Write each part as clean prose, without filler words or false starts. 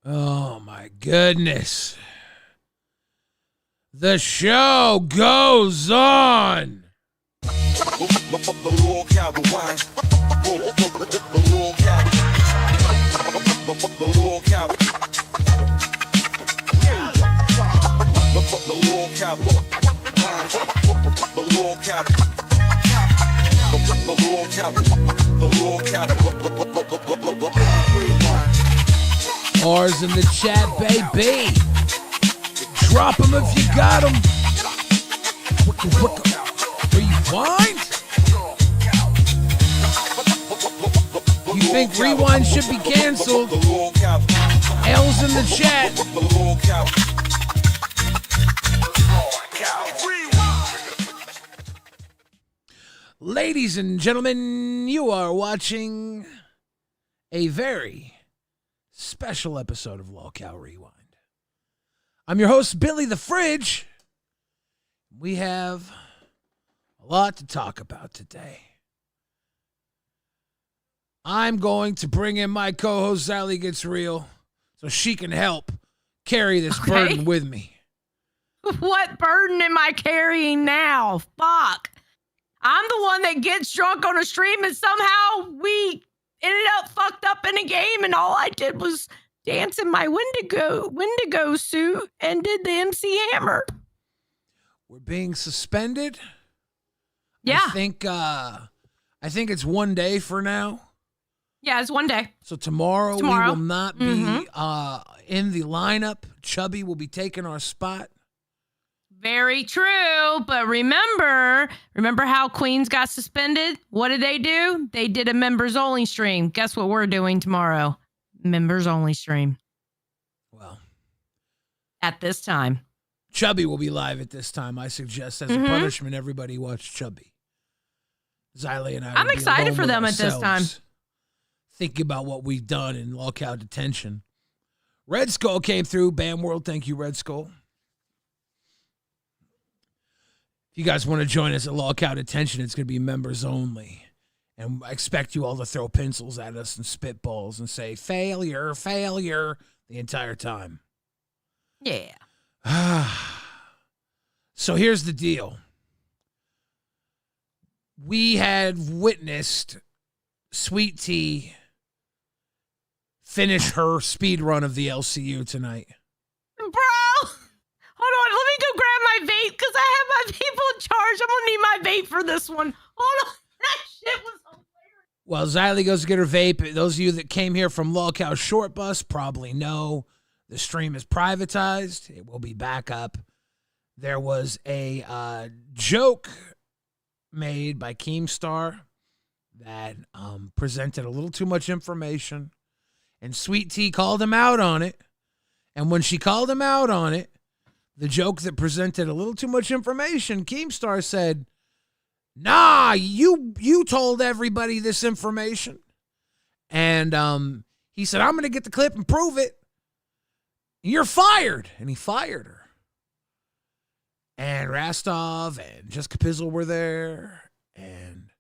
Oh my goodness. The show goes on. R's in the chat, baby. Drop them if you got them. Rewind? You think rewind should be canceled? L's in the chat. Ladies and gentlemen, you are watching a very special episode of LolcowRewind. I'm your host, Billy the Fridge. We have a lot to talk about today. I'm going to bring in my co-host, Sally Gets Real, so she can help carry this burden with me. What burden am I carrying now? Fuck. I'm the one that gets drunk on a stream and somehow we ended up fucked up in a game and all I did was dance in my Wendigo suit and did the MC Hammer. We're being suspended. Yeah. I think it's one day for now. Yeah, it's one day. So tomorrow. We will not be in the lineup. Chubby will be taking our spot. Very true, but remember how Queens got suspended? What did they do? They did a members only stream. Guess what we're doing tomorrow? Members only stream. Well, at this time. Chubby will be live at this time. I suggest as a punishment, everybody watch Chubby. Xylee and I'm excited for them at this time. Thinking about what we've done in lockout detention. Red Skull came through. Bam World, thank you, Red Skull. If you guys want to join us at Lockout Detention, it's going to be members only. And I expect you all to throw pencils at us and spitballs and say, failure, failure, the entire time. Yeah. So here's the deal. We had witnessed Sweet Tea finish her speed run of the LCU tonight. Bro! Hold on, let me go grab my vape because I have my people in charge. I'm going to need my vape for this one. Hold on. That shit was hilarious. Well, Xylee goes to get her vape. Those of you that came here from Lolcow Short Bus probably know the stream is privatized. It will be back up. There was a joke made by Keemstar that presented a little too much information, and Sweet Tea called him out on it. And when she called him out on it, the joke that presented a little too much information, Keemstar said, nah, you told everybody this information. And he said, I'm going to get the clip and prove it. You're fired. And he fired her. And Rastov and Jessica Pizzle were there. And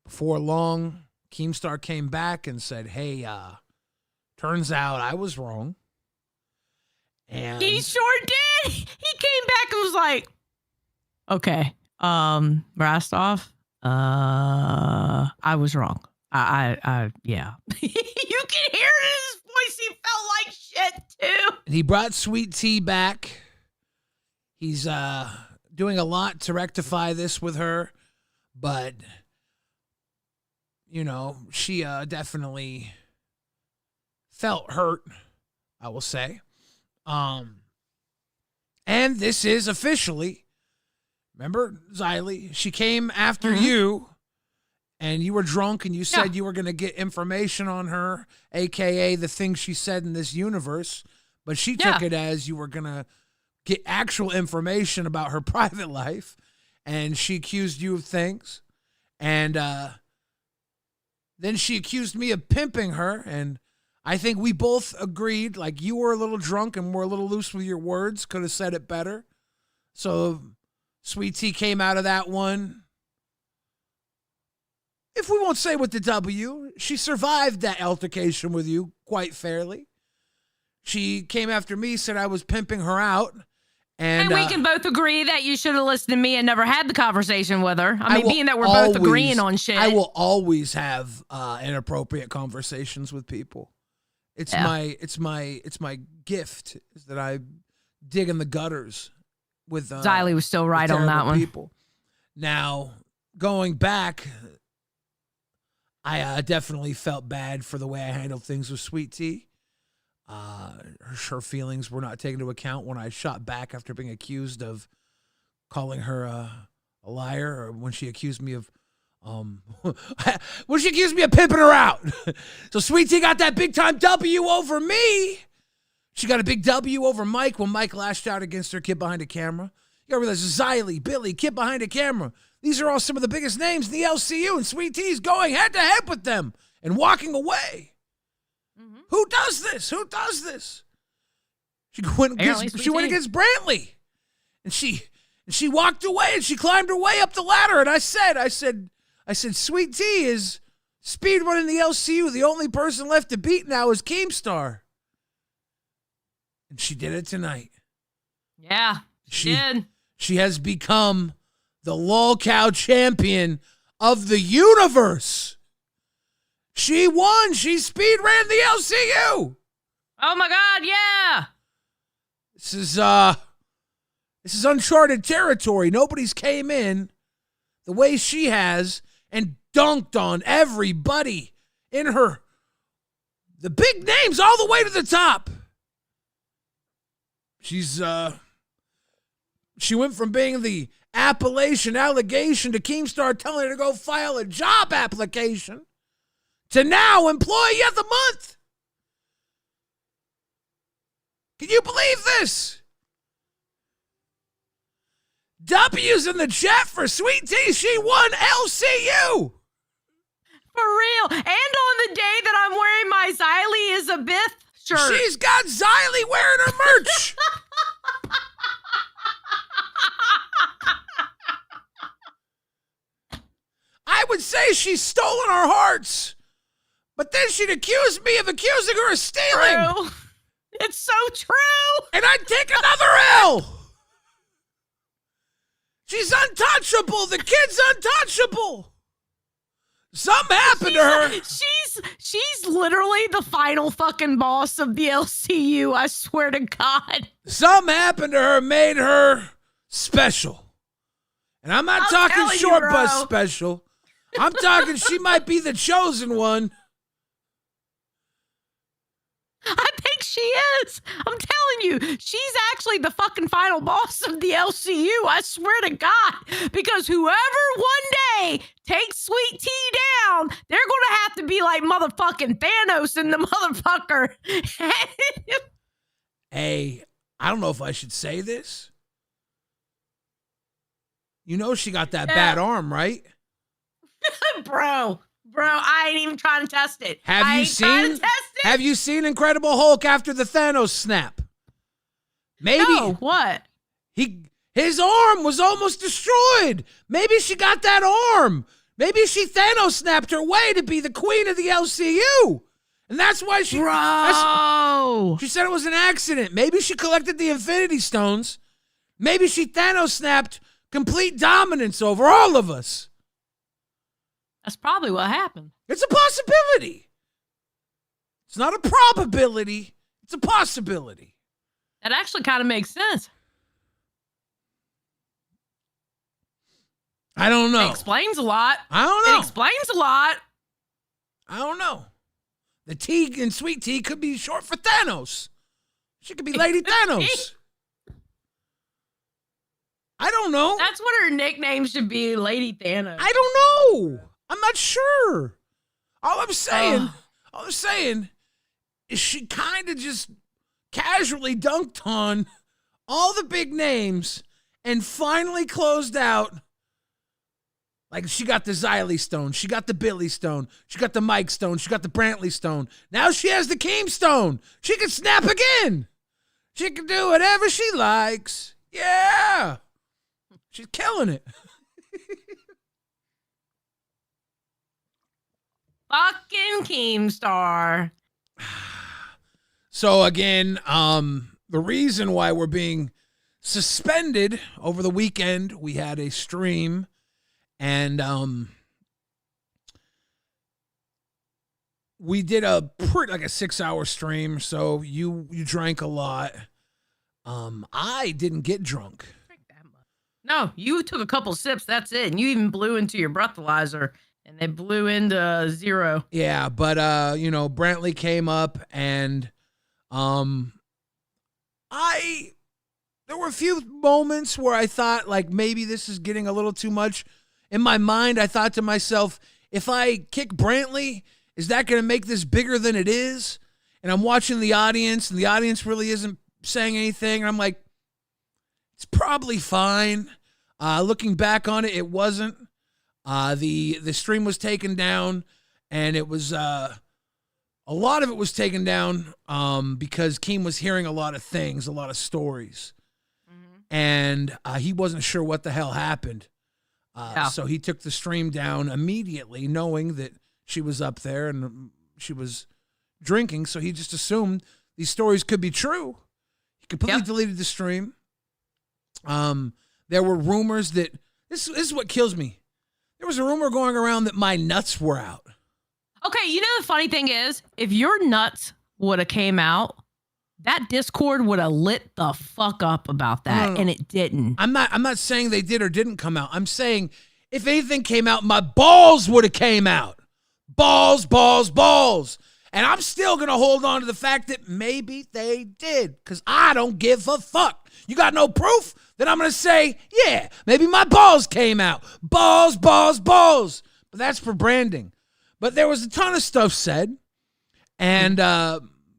before long, Keemstar came back and said, hey, turns out I was wrong. And he sure did. He came back and was like, okay, Rastov, I was wrong. I yeah. You can hear it in his voice. He felt like shit too. And he brought Sweet Tea back. He's doing a lot to rectify this with her, but you know, she definitely felt hurt, I will say. And this is officially, remember Xylee, she came after you and you were drunk and you said you were going to get information on her, AKA the things she said in this universe, but she took it as you were going to get actual information about her private life, and she accused you of things, and then she accused me of pimping her, and I think we both agreed, like, you were a little drunk and were a little loose with your words, could have said it better. So Sweet Tea came out of that one. If we won't say with the W, she survived that altercation with you quite fairly. She came after me, said I was pimping her out. And we can both agree that you should have listened to me and never had the conversation with her. I mean, being that we're both agreeing on shit. I will always have inappropriate conversations with people. It's my gift is that I dig in the gutters with Xylee was still right on that one. People. Now, going back, I definitely felt bad for the way I handled things with Sweet Tea. Her feelings were not taken into account when I shot back after being accused of calling her a liar, or when she accused me of when she accused me of pimping her out. So Sweet Tea got that big time W over me. She got a big W over Mike when Mike lashed out against her kid behind a camera. You gotta realize Xylee, Billy, kid behind a camera. These are all some of the biggest names in the LCU, and Sweet Tea's going head to head with them and walking away. Mm-hmm. Who does this? Who does this? She went against Brantley, and she walked away, and she climbed her way up the ladder. And I said, Sweet Tea is speedrunning the LCU. The only person left to beat now is Keemstar, and she did it tonight. Yeah, she did. She has become the LolCow champion of the universe. She won. She speedran the LCU. Oh my God, yeah. This is uncharted territory. Nobody's came in the way she has and dunked on everybody in her. The big names all the way to the top. She went from being the Appalachian allegation to Keemstar telling her to go file a job application to now Employee of the Month. Can you believe this? W's in the chat for Sweet Tea. She won LCU. For real. And on the day that I'm wearing my Xylee is a Bith shirt. She's got Xylee wearing her merch. I would say she's stolen our hearts, but then she'd accuse me of accusing her of stealing. True. It's so true. And I'd take another L. She's untouchable. The kid's untouchable. Something happened to her. She's literally the final fucking boss of the LCU. I swear to God. Something happened to her, made her special. And I'm not talking short bus special. I'm talking she might be the chosen one. I think she is. I'm telling you, she's actually the fucking final boss of the LCU. I swear to God. Because whoever one day takes Sweet Tea down, they're going to have to be like motherfucking Thanos in the motherfucker. Hey, I don't know if I should say this. You know she got that bad arm, right? Bro, I ain't even trying to test it. Have you seen Incredible Hulk after the Thanos snap? Maybe. No, what? His arm was almost destroyed. Maybe she got that arm. Maybe she Thanos snapped her way to be the queen of the LCU. And that's why she said it was an accident. Maybe she collected the Infinity Stones. Maybe she Thanos snapped complete dominance over all of us. That's probably what happened. It's a possibility. It's not a probability. It's a possibility. That actually kind of makes sense. I don't know. It explains a lot. I don't know. It explains a lot. I don't know. The T in Sweet Tea could be short for Thanos. She could be Lady Thanos. I don't know. That's what her nickname should be, Lady Thanos. I don't know. I'm not sure. All I'm saying is she kind of just casually dunked on all the big names and finally closed out. Like, she got the Xylee Stone. She got the Billy Stone. She got the Mike Stone. She got the Brantley Stone. Now she has the Keemstone. She can snap again. She can do whatever she likes. Yeah. She's killing it. Fucking Keemstar. So again, the reason why we're being suspended over the weekend, we had a stream, and we did a 6-hour stream. So you drank a lot. I didn't get drunk. No, you took a couple sips. That's it, and you even blew into your breathalyzer, and they blew into 0. Yeah, but Brantley came up, and there were a few moments where I thought, like, maybe this is getting a little too much. In my mind, I thought to myself, if I kick Brantley, is that going to make this bigger than it is? And I'm watching the audience, and the audience really isn't saying anything. And I'm like, it's probably fine. Looking back on it, it wasn't. The stream was taken down, and it was a lot of it was taken down because Keem was hearing a lot of things, a lot of stories. And he wasn't sure what the hell happened. So he took the stream down immediately, knowing that she was up there and she was drinking. So he just assumed these stories could be true. He completely deleted the stream. There were rumors that this is what kills me. There was a rumor going around that my nuts were out. Okay, you know the funny thing is, if your nuts would have came out, that Discord would have lit the fuck up about that, and it didn't. I'm not saying they did or didn't come out. I'm saying if anything came out, my balls would have came out. Balls, balls, balls. And I'm still going to hold on to the fact that maybe they did, because I don't give a fuck. You got no proof? Then I'm going to say, yeah, maybe my balls came out. Balls, balls, balls. But that's for branding. But there was a ton of stuff said. And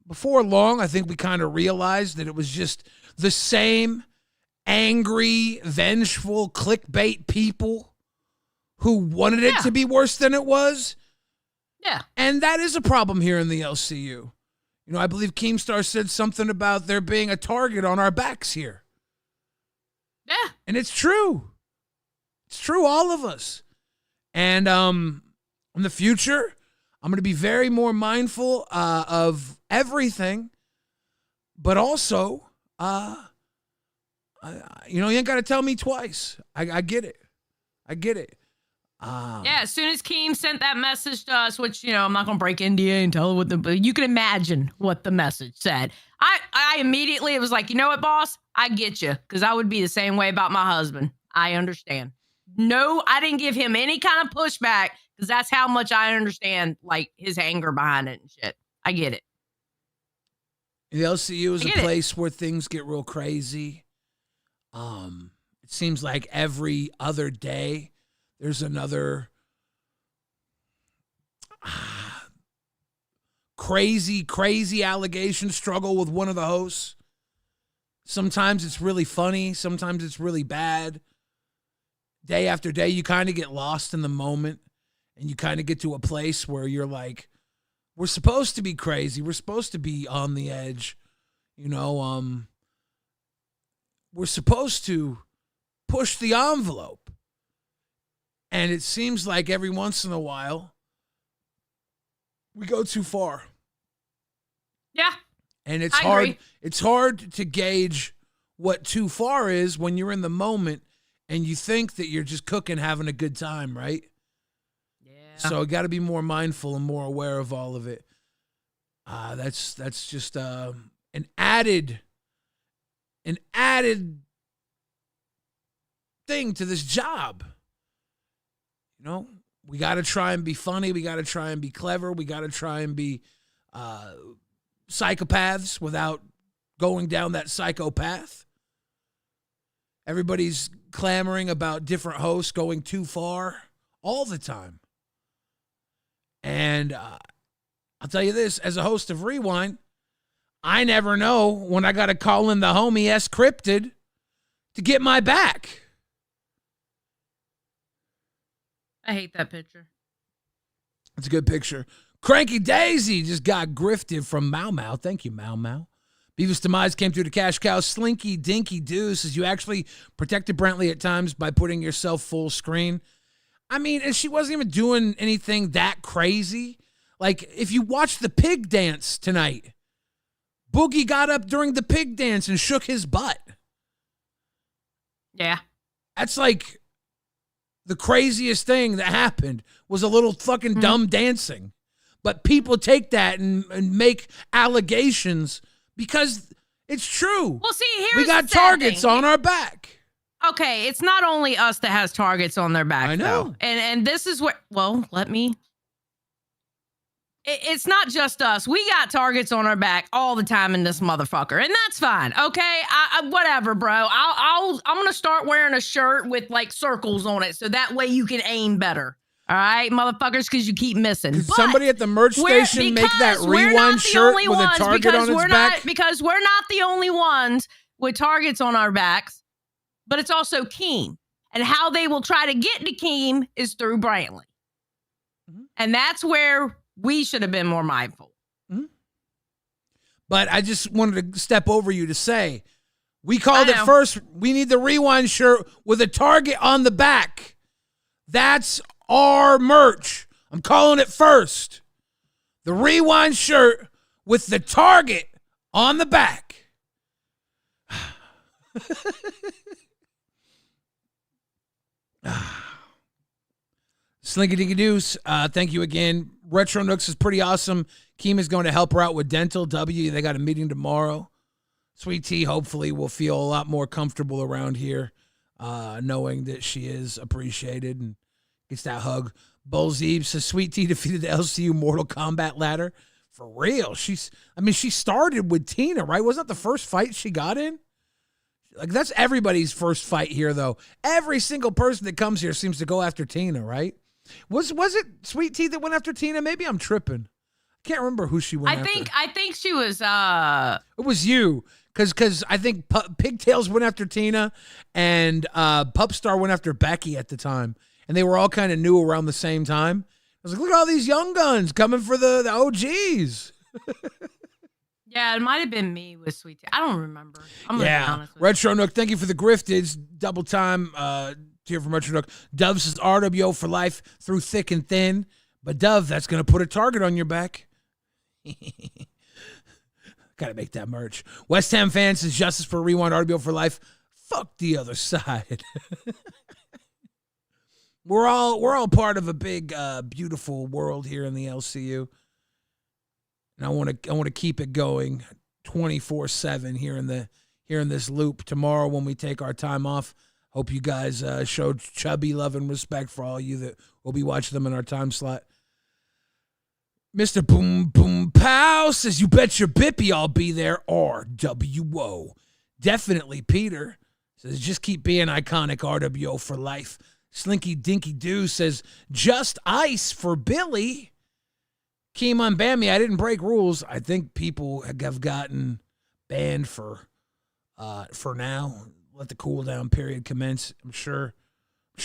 before long, I think we kind of realized that it was just the same angry, vengeful, clickbait people who wanted it to be worse than it was. Yeah. And that is a problem here in the LCU. You know, I believe Keemstar said something about there being a target on our backs here. Yeah. And it's true. It's true, all of us. And in the future, I'm going to be very more mindful of everything. But also, you ain't got to tell me twice. I get it. I get it. Yeah, as soon as Keem sent that message to us, which, I'm not going to break NDA and tell what but you can imagine what the message said. I immediately, it was like, you know what, boss? I get you, because I would be the same way about my husband. I understand. No, I didn't give him any kind of pushback, because that's how much I understand, like, his anger behind it and shit. I get it. The LCU is a place where things get real crazy. It seems like every other day there's another crazy allegation struggle with one of the hosts. Sometimes it's really funny. Sometimes it's really bad. Day after day, you kind of get lost in the moment, and you kind of get to a place where you're like, we're supposed to be crazy. We're supposed to be on the edge. We're supposed to push the envelope. And it seems like every once in a while, we go too far. Yeah. And it's hard. Agree. It's hard to gauge what too far is when you're in the moment and you think that you're just cooking, having a good time, right? Yeah. So you got to be more mindful and more aware of all of it. That's just an added thing to this job. We got to try and be funny. We got to try and be clever. We got to try and be psychopaths without going down that psychopath. Everybody's clamoring about different hosts going too far all the time. And I'll tell you this, as a host of Rewind, I never know when I got to call in the homie S Cryptid to get my back. I hate that picture. It's a good picture. Cranky Daisy just got grifted from Mau Mau. Thank you, Mau Mau. Beavis Demise came through the cash cow. Slinky Dinky Doo says you actually protected Brantley at times by putting yourself full screen. I mean, and she wasn't even doing anything that crazy. Like, if you watch the pig dance tonight, Boogie got up during the pig dance and shook his butt. Yeah. That's like the craziest thing that happened was a little fucking dumb dancing. But people take that and make allegations because it's true. Well, see, we got targets on our back. Okay, it's not only us that has targets on their back. I know. Though. And this is where, well, let me. It's not just us. We got targets on our back all the time in this motherfucker, and that's fine. Okay, whatever, bro. I'm gonna start wearing a shirt with like circles on it, so that way you can aim better. All right, motherfuckers, because you keep missing. Could somebody at the merch station make that rewind shirt with a target on its back? Because we're not the only ones with targets on our backs, but it's also Keem, and how they will try to get to Keem is through Brantley, and that's where we should have been more mindful. But I just wanted to step over you to say, we called it first. We need the rewind shirt with a target on the back. That's our merch. I'm calling it first. The rewind shirt with the target on the back. Slinky Dinky Deuce, thank you again. Retro Nooks is pretty awesome. Keem is going to help her out with dental. They got a meeting tomorrow. Sweet Tea hopefully will feel a lot more comfortable around here, knowing that she is appreciated and gets that hug. Bullzeeb says Sweet Tea defeated the LCU Mortal Kombat ladder. For real. She started with Tina, right? Wasn't that the first fight she got in? Like, that's everybody's first fight here, though. Every single person that comes here seems to go after Tina, right? Was it Sweet Tea that went after Tina? Maybe I'm tripping. I can't remember who she went after. I think she was It was you. Because I think Pigtails went after Tina and Pupstar went after Becky at the time. And they were all kind of new around the same time. I was like, look at all these young guns coming for the OGs. Yeah, it might have been me with Sweet Tea. I don't remember. I'm gonna be honest with Retro Nook, thank you for the grifted. Double time to hear from Retro Nook. Dove says RWO for life through thick and thin. But Dove, that's going to put a target on your back. Got to make that merch. West Ham fans says justice for rewind, RWO for life. Fuck the other side. We're all part of a big, beautiful world here in the LCU. And I want to keep it going 24/7 here in this loop. Tomorrow when we take our time off, hope you guys showed chubby love and respect for all you that will be watching them in our time slot. Mr. Boom Boom Pow says, you bet your bippy I'll be there. RWO. Definitely Peter says, just keep being iconic. RWO for life. Slinky Dinky Doo says, just ice for Billy. Keem unban me. I didn't break rules. I think people have gotten banned for now. Let the cool down period commence. I'm sure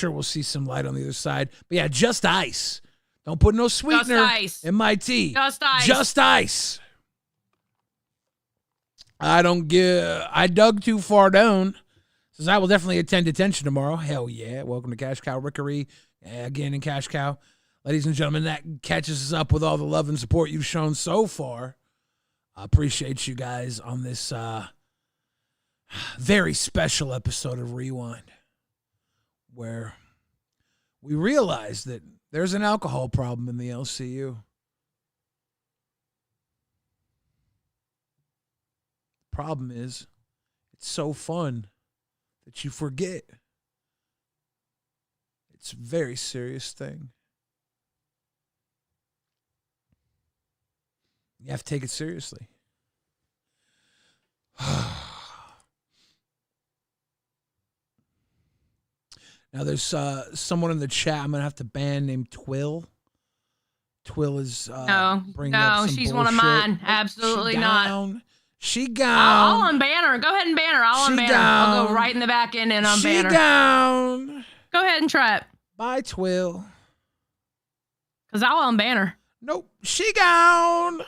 we'll see some light on the other side. But yeah, just ice. Don't put no sweetener in my tea. Just ice. Just ice. I dug too far down. Says I will definitely attend detention tomorrow. Hell yeah. Welcome to Cash Cow Rickery. Again in Cash Cow. Ladies and gentlemen, that catches us up with all the love and support you've shown so far. I appreciate you guys on this very special episode of Rewind, where we realize that there's an alcohol problem in the LCU. The problem is, it's so fun that you forget. It's a very serious thing. You have to take it seriously. Now, there's someone in the chat I'm going to have to ban named Twill. Twill is bringing up some she's bullshit. one of mine. Absolutely not. She gone. I'll unban her. Go ahead and ban her. I'll unban her. I'll go right in the back end and unban her. She gone. Go ahead and try it. Bye, Twill. Because I'll unban her. Nope. She gone.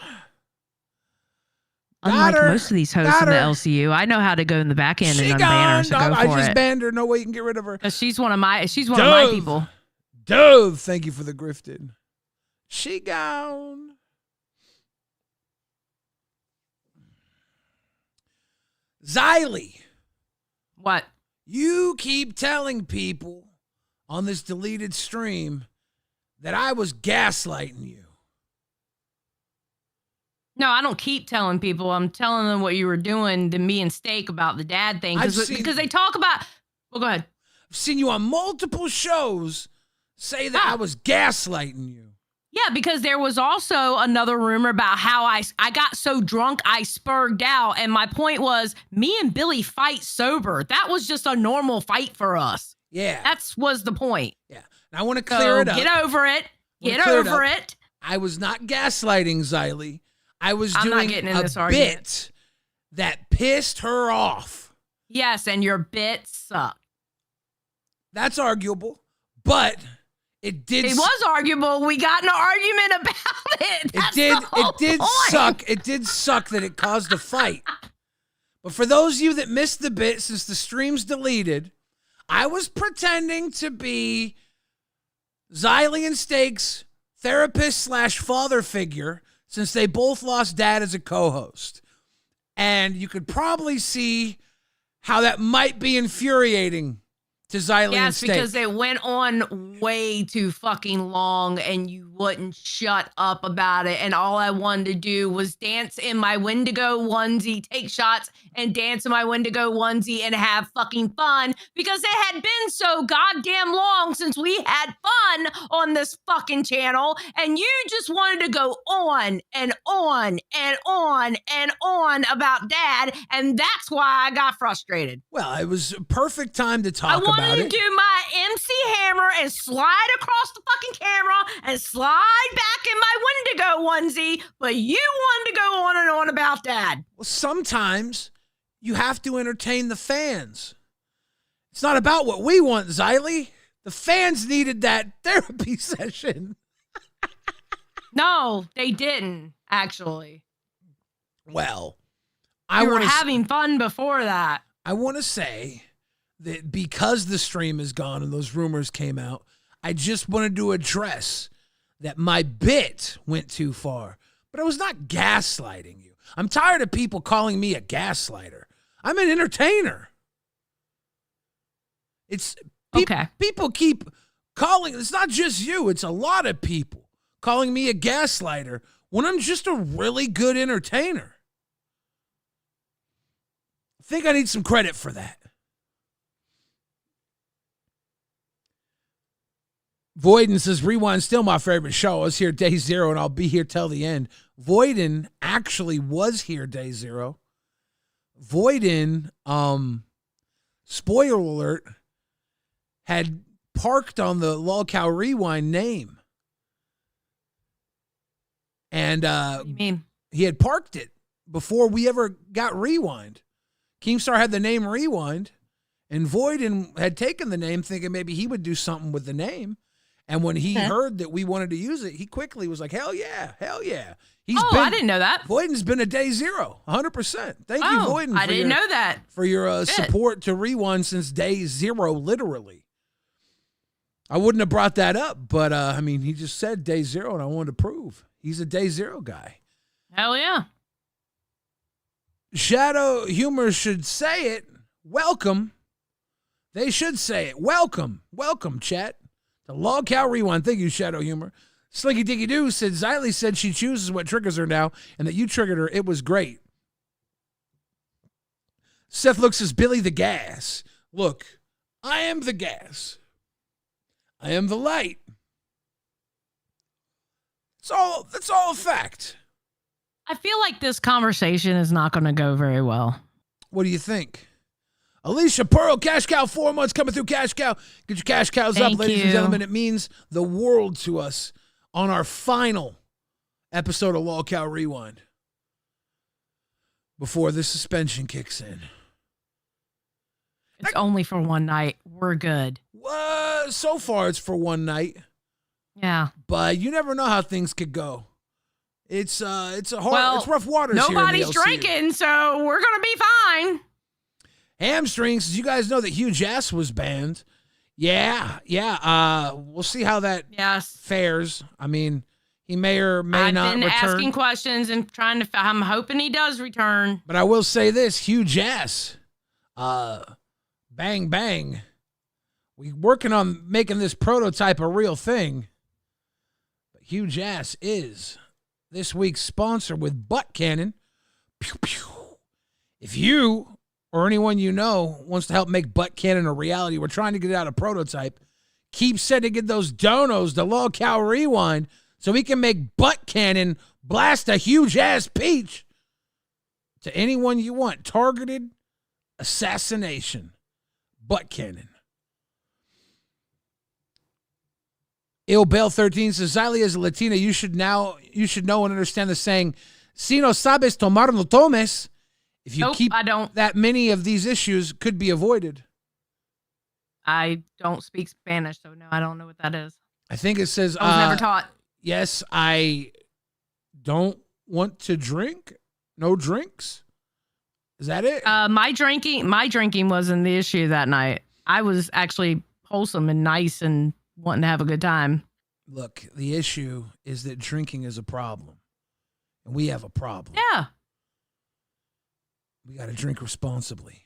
Unlike most of these hosts in the LCU, I know how to go in the back end and unban her, so go for it. I just banned her. No way you can get rid of her. She's one of my people. Dove, thank you for the grifted. She gone. Xylee. What? You keep telling people on this deleted stream that I was gaslighting you. No, I don't keep telling people. I'm telling them what you were doing to me and Steak about the dad thing. Because they talk about... Well, go ahead. I've seen you on multiple shows say that I was gaslighting you. Yeah, because there was also another rumor about how I got so drunk I spurred out. And my point was, me and Billy fight sober. That was just a normal fight for us. Yeah. That was the point. Yeah. And I want to clear it up. Get over it. Get over it. I was not gaslighting Xylee. I was I'm doing not getting in this a argument. bit that pissed her off. Yes, and your bit sucked. That's arguable, but it did. It was arguable. We got in an argument about it. It did suck. It did suck that it caused a fight. But for those of you that missed the bit, since the stream's deleted, I was pretending to be Xylee and Steak's therapist / father figure, since they both lost dad as a co-host. And you could probably see how that might be infuriating to Xylee and Steak. Yes, because it went on way too fucking long and you wouldn't shut up about it. And all I wanted to do was dance in my Wendigo onesie, take shots and dance in my Wendigo onesie and have fucking fun, because it had been so goddamn long since we had fun on this fucking channel. And you just wanted to go on and on and on and on about dad. And that's why I got frustrated. Well, it was a perfect time to talk about it. I wanted to do my MC Hammer and slide across the fucking camera and slide back in my Wendigo onesie, but you wanted to go on and on about dad. Well, sometimes you have to entertain the fans. It's not about what we want, Xylee. The fans needed that therapy session. No, they didn't, actually. Well, we were having fun before that. I want to say that because the stream is gone and those rumors came out, I just wanted to address that my bit went too far. But I was not gaslighting you. I'm tired of people calling me a gaslighter. I'm an entertainer. It's okay. People keep calling. It's not just you. It's a lot of people calling me a gaslighter when I'm just a really good entertainer. I think I need some credit for that. Voiden says, Rewind still my favorite show. I was here day 0 and I'll be here till the end. Voiden actually was here day 0. Voiden, spoiler alert, had parked on the LolcowRewind name. And What do you mean? He had parked it before we ever got Rewind. Keemstar had the name Rewind, and Voiden had taken the name thinking maybe he would do something with the name. And when he heard that we wanted to use it, he quickly was like, hell yeah, hell yeah. I didn't know that. Voiden's been a day 0, 100%. Thank you, Voiden. I didn't know that. For your support to Rewind since day 0, literally. I wouldn't have brought that up, but I mean, he just said day 0, and I wanted to prove he's a day 0 guy. Hell yeah. Shadow Humor should say it. Welcome. They should say it. Welcome. Welcome, chat. The LolcowRewind. Thank you, Shadow Humor. Slinky Dicky Doo said Xylee said she chooses what triggers her now and that you triggered her. It was great. Seth looks as Billy the gas. Look, I am the gas. I am the light. That's all a fact. I feel like this conversation is not going to go very well. What do you think? Alicia Pearl, Cash Cow, 4 months coming through Cash Cow. Get your Cash Cows up, ladies and gentlemen. It means the world to us on our final episode of LolcowRewind before the suspension kicks in. It's only for one night. We're good. So far, it's for one night. Yeah. But you never know how things could go. It's it's rough waters here in the nobody's LCU. drinking, so we're going to be fine. Hamstrings, you guys know that Huge Ass was banned. Yeah. We'll see how that fares. I mean, He may or may I've not been return. asking questions and trying to. I'm hoping he does return. But I will say this: huge ass. Bang bang. We're working on making this prototype a real thing. But huge ass is this week's sponsor with Butt Cannon. Pew pew. If you or anyone you know wants to help make Butt Cannon a reality, we're trying to get out a prototype. Keep sending in those donos to LolcowRewind so we can make Butt Cannon blast a huge ass peach to anyone you want. Targeted assassination. Butt Cannon. Il Bell 13 says, Xylee, as a Latina, you should know and understand the saying, si no sabes tomar, no tomes. If you keep I don't. that many of these issues could be avoided. I don't speak Spanish, so no, I don't know what that is. I think it says, I was never taught. Yes, I don't want to drink. No drinks. Is that it? My drinking wasn't the issue that night. I was actually wholesome and nice and wanting to have a good time. Look, the issue is that drinking is a problem. And we have a problem. Yeah. We got to drink responsibly.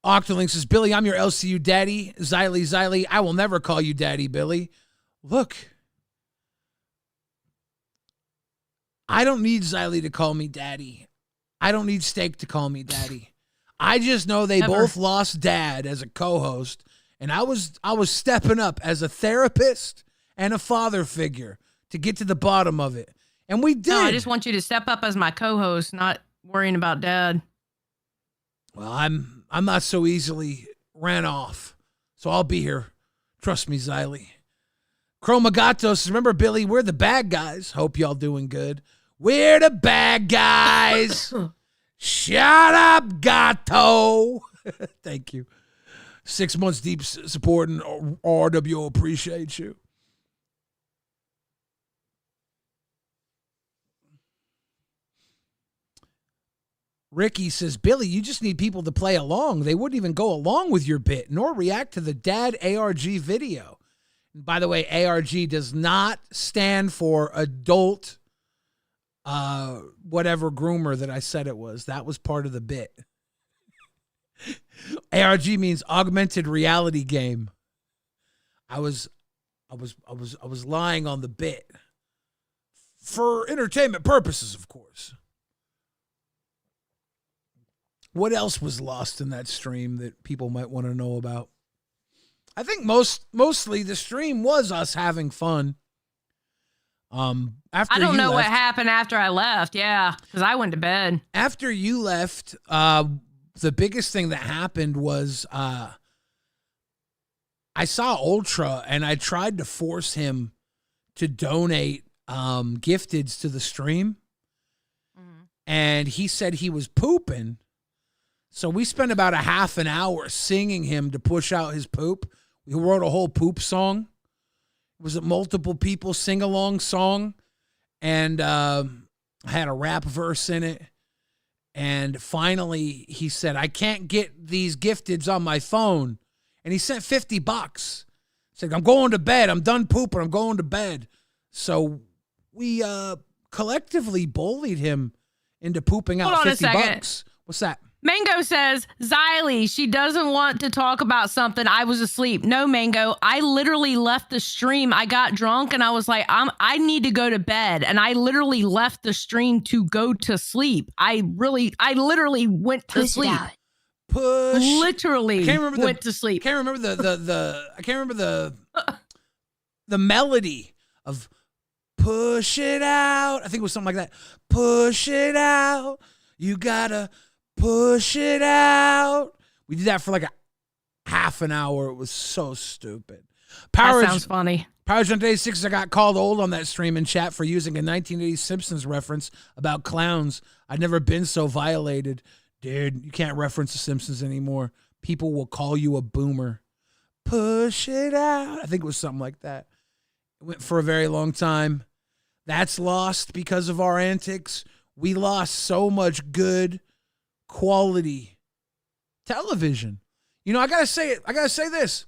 Octolink says, Billy, I'm your LCU daddy. Xylee, I will never call you daddy, Billy. Look, I don't need Xylee to call me daddy. I don't need Steak to call me daddy. I just know they both lost dad as a co-host, and I was stepping up as a therapist and a father figure to get to the bottom of it. And we did. No, I just want you to step up as my co-host, not worrying about dad. Well, I'm not so easily ran off, so I'll be here. Trust me, Xylee. Chromagatos, remember, Billy, we're the bad guys. Hope y'all doing good. We're the bad guys. Shut up, Gato. Thank you. 6 months deep support, and RWO appreciate you. Ricky says, Billy, you just need people to play along. They wouldn't even go along with your bit nor react to the dad ARG video. And by the way, ARG does not stand for adult whatever groomer that I said it was. That was part of the bit. ARG means augmented reality game. I was lying on the bit for entertainment purposes, of course. What else was lost in that stream that people might want to know about? I think mostly the stream was us having fun. After I don't know what left, happened after I left. Yeah, because I went to bed. After you left, the biggest thing that happened was I saw Ultra, and I tried to force him to donate gifteds to the stream. Mm-hmm. And he said he was pooping. So we spent about a half an hour singing him to push out his poop. We wrote a whole poop song. It was a multiple people sing-along song. And I had a rap verse in it. And finally, he said, I can't get these gifteds on my phone. And he sent $50. He said, I'm going to bed. I'm done pooping. I'm going to bed. So we collectively bullied him into pooping out $50. What's that? Mango says, Xylee, she doesn't want to talk about something. I was asleep. No, Mango, I literally left the stream. I got drunk and I was like, I need to go to bed. And I literally left the stream to go to sleep. I literally went to sleep. Literally went to sleep. I can't remember the melody of push it out. I think it was something like that. Push it out. You gotta push it out. We did that for like a half an hour. It was so stupid. That sounds funny. Power Jump Day 6, I got called old on that stream in chat for using a 1980s Simpsons reference about clowns. I'd never been so violated. Dude, you can't reference the Simpsons anymore. People will call you a boomer. Push it out. I think it was something like that. It went for a very long time. That's lost because of our antics. We lost so much good quality television. You know, I gotta say it. I gotta say this.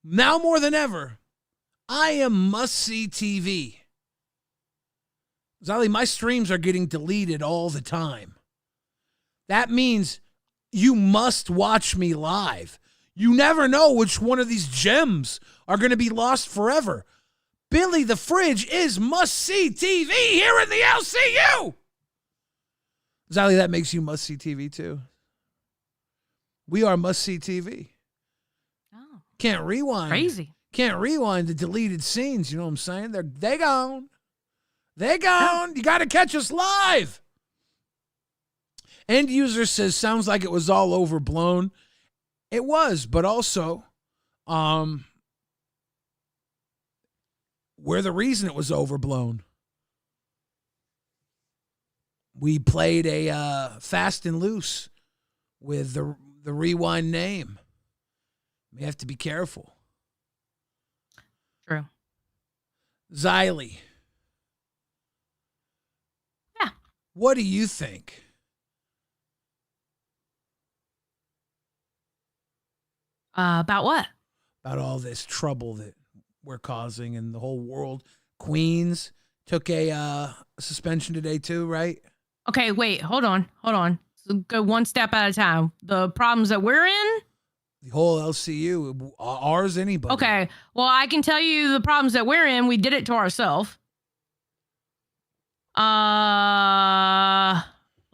now more than ever, I am must-see TV. Zali, my streams are getting deleted all the time. That means you must watch me live. You never know which one of these gems are going to be lost forever. Billy the Fridge is must-see TV here in the LCU. Zali, that makes you must-see TV too. We are must-see TV. Oh. Can't rewind. Crazy. Can't rewind the deleted scenes. You know what I'm saying? They gone. They gone. You got to catch us live. End user says, sounds like it was all overblown. It was, but also, we're the reason it was overblown. We played a fast and loose with the rewind name. We have to be careful. True. Xylee. Yeah. What do you think? About what? About all this trouble that we're causing in the whole world. Queens took a suspension today too, right? Okay, wait, hold on. So go one step at a time. The problems that we're in? The whole LCU, ours, anybody. Okay, well, I can tell you the problems that we're in. We did it to ourselves.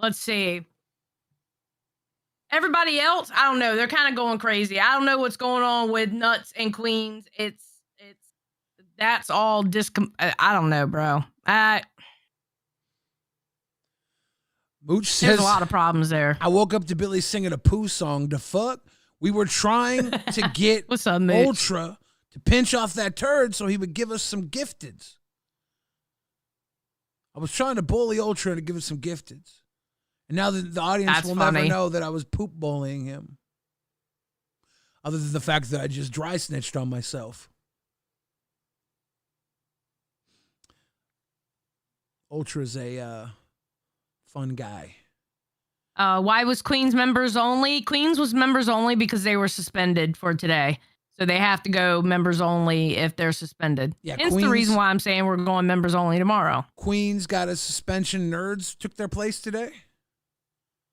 Let's see. Everybody else, I don't know. They're kind of going crazy. I don't know what's going on with Nuts and Queens. That's all I don't know, bro. Mooch says, there's a lot of problems there. I woke up to Billy singing a Pooh song. The fuck? We were trying to get What's up, Mooch? Ultra to pinch off that turd so he would give us some gifteds. I was trying to bully Ultra to give us some gifteds. And now the audience That's will funny. never know that I was poop bullying him. Other than the fact that I just dry snitched on myself. Ultra's a fun guy. Why was Queens members only? Queens was members only because they were suspended for today. So they have to go members only if they're suspended. Yeah, Hence the reason why I'm saying we're going members only tomorrow. Queens got a suspension. Nerds took their place today?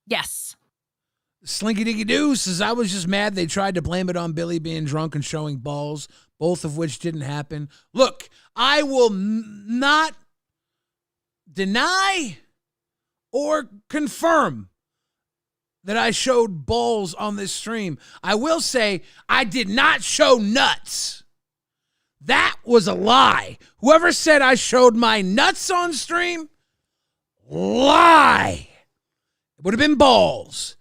Yes. Slinky Dinky Doo says, I was just mad they tried to blame it on Billy being drunk and showing balls, both of which didn't happen. Look, I will not deny or confirm that I showed balls on this stream. I will say I did not show nuts. That was a lie. Whoever said I showed my nuts on stream, lie. It would have been balls.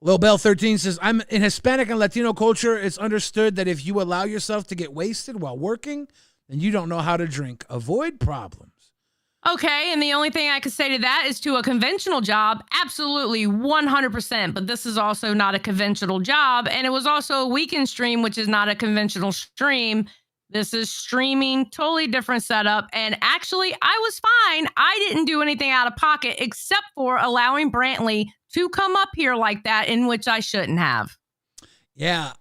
Lil Bell 13 says, I'm in Hispanic and Latino culture. It's understood that if you allow yourself to get wasted while working, then you don't know how to drink. Avoid problems. Okay, and the only thing I could say to that is to a conventional job, absolutely 100%. But this is also not a conventional job. And it was also a weekend stream, which is not a conventional stream. This is streaming, totally different setup. And actually, I was fine. I didn't do anything out of pocket except for allowing Brantley to come up here like that, in which I shouldn't have. Yeah,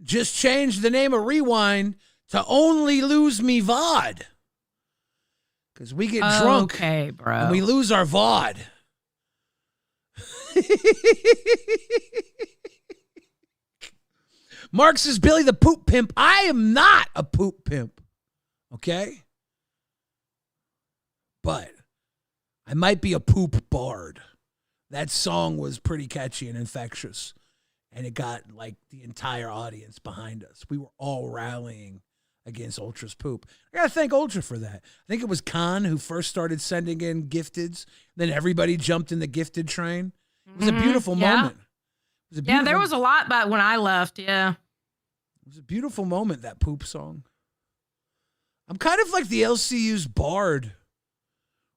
just change the name of Rewind to Only Lose Me VOD. Because we get drunk okay, bro. and we lose our VOD. Mark says, Billy the poop pimp. I am not a poop pimp. Okay? But I might be a poop bard. That song was pretty catchy and infectious. And it got like the entire audience behind us. We were all rallying against Ultra's poop. I gotta thank Ultra for that. I think it was Khan who first started sending in gifteds. Then everybody jumped in the gifted train. It was a beautiful moment. It was a beautiful, there was a lot but when I left, yeah. It was a beautiful moment, that poop song. I'm kind of like the LCU's Bard.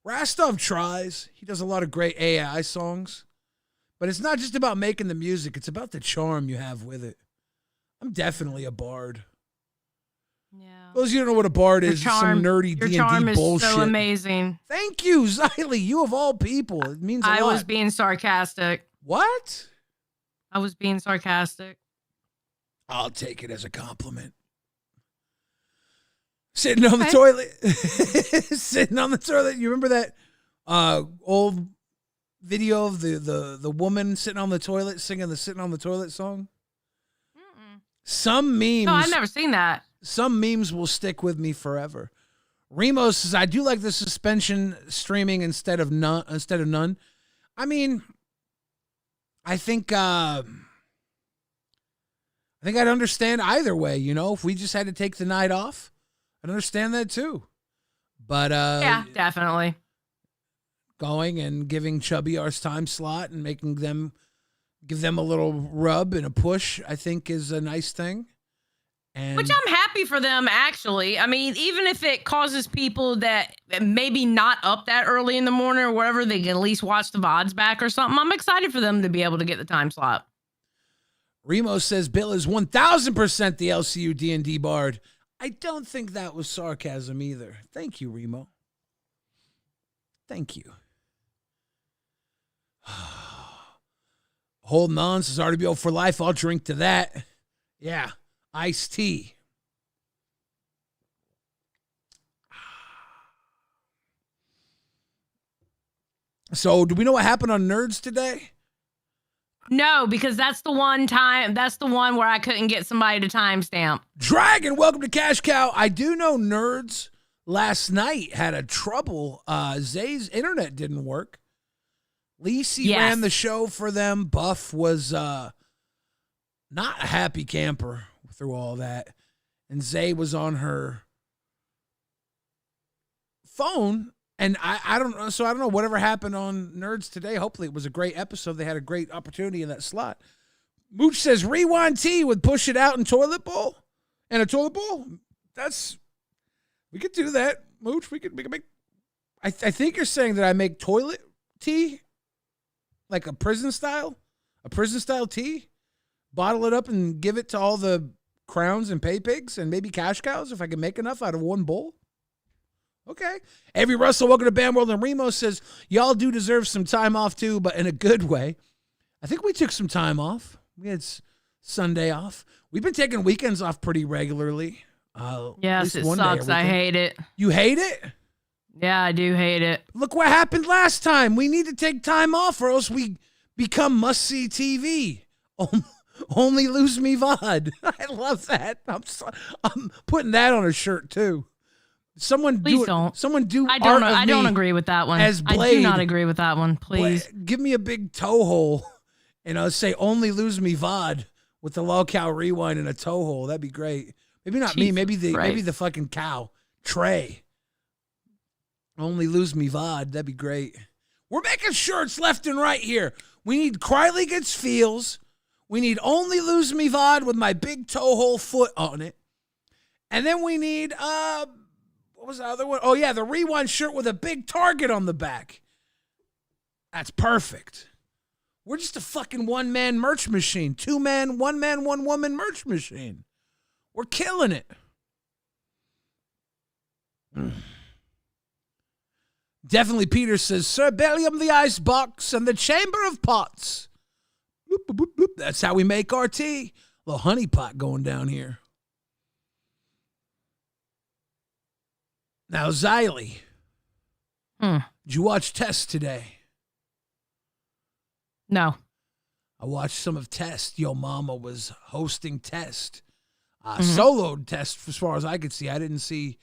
Rastov tries. He does a lot of great AI songs. But it's not just about making the music. It's about the charm you have with it. I'm definitely a bard. Yeah. Those of you who don't know what a bard is, some nerdy your D&D charm bullshit. Is so amazing. Thank you, Xylee. You of all people. It means a lot. I was being sarcastic. What? I was being sarcastic. I'll take it as a compliment. Sitting on the toilet. Sitting on the toilet. You remember that old video of the woman sitting on the toilet singing the Sitting on the Toilet song? Mm-mm. Some memes. No, I've never seen that. Some memes will stick with me forever. Remo says, I do like the suspension streaming instead of none. I mean, I think I'd understand either way, you know, if we just had to take the night off, I'd understand that too. But yeah, definitely. Going and giving Chubby our time slot and give them a little rub and a push, I think is a nice thing. And which I'm happy for them, actually. I mean, even if it causes people that maybe not up that early in the morning or whatever, they can at least watch the VODs back or something. I'm excited for them to be able to get the time slot. Remo says Bill is 1,000% the LCU D&D bard. I don't think that was sarcasm either. Thank you, Remo. Thank you. Holding on says RWO for life. I'll drink to that. Yeah. Iced tea. So, do we know what happened on Nerds today? No, because that's the one where I couldn't get somebody to timestamp. Dragon, welcome to Cash Cow. I do know Nerds last night had a trouble. Zay's internet didn't work. Lacey ran the show for them. Buff was not a happy camper through all that. And Zay was on her phone. And I don't know. So I don't know whatever happened on Nerds today. Hopefully it was a great episode. They had a great opportunity in that slot. Mooch says rewind tea with push it out and toilet bowl. And a toilet bowl? We could do that. Mooch, we could make. I think you're saying that I make toilet tea? Like a prison style tea? Bottle it up and give it to all the crowns and pay pigs and maybe cash cows if I can make enough out of one bowl. Okay. Avery Russell, welcome to Bam World. And Remo says, y'all do deserve some time off too, but in a good way. I think we took some time off. We had Sunday off. We've been taking weekends off pretty regularly. Yes, it sucks. I hate it. You hate it? Yeah, I do hate it. Look what happened last time. We need to take time off or else we become must-see TV. Only lose me VOD. I love that. I'm putting that on a shirt too. Please don't. Someone do. I don't agree with that one. As Blade, I do not agree with that one. Please give me a big toe hole, and I'll say only lose me VOD with the LolcowRewind and a toe hole. That'd be great. Maybe not me. Maybe the fucking cow Trey. Only lose me VOD. That'd be great. We're making shirts left and right here. We need Criley Gets Feels. We need Only Lose Me VOD with my big toe hole foot on it. And then we need, what was the other one? Oh, yeah, the Rewind shirt with a big target on the back. That's perfect. We're just a fucking one-man merch machine. Two-man, one-woman merch machine. We're killing it. Definitely Peter says, Sir Bellium the Icebox and the Chamber of Pots. Boop, boop, boop, boop. That's how we make our tea. A little honey pot going down here. Now, Xylee, did you watch Test today? No. I watched some of Test. Yo Mama was hosting Test. Soloed Test as far as I could see. I didn't see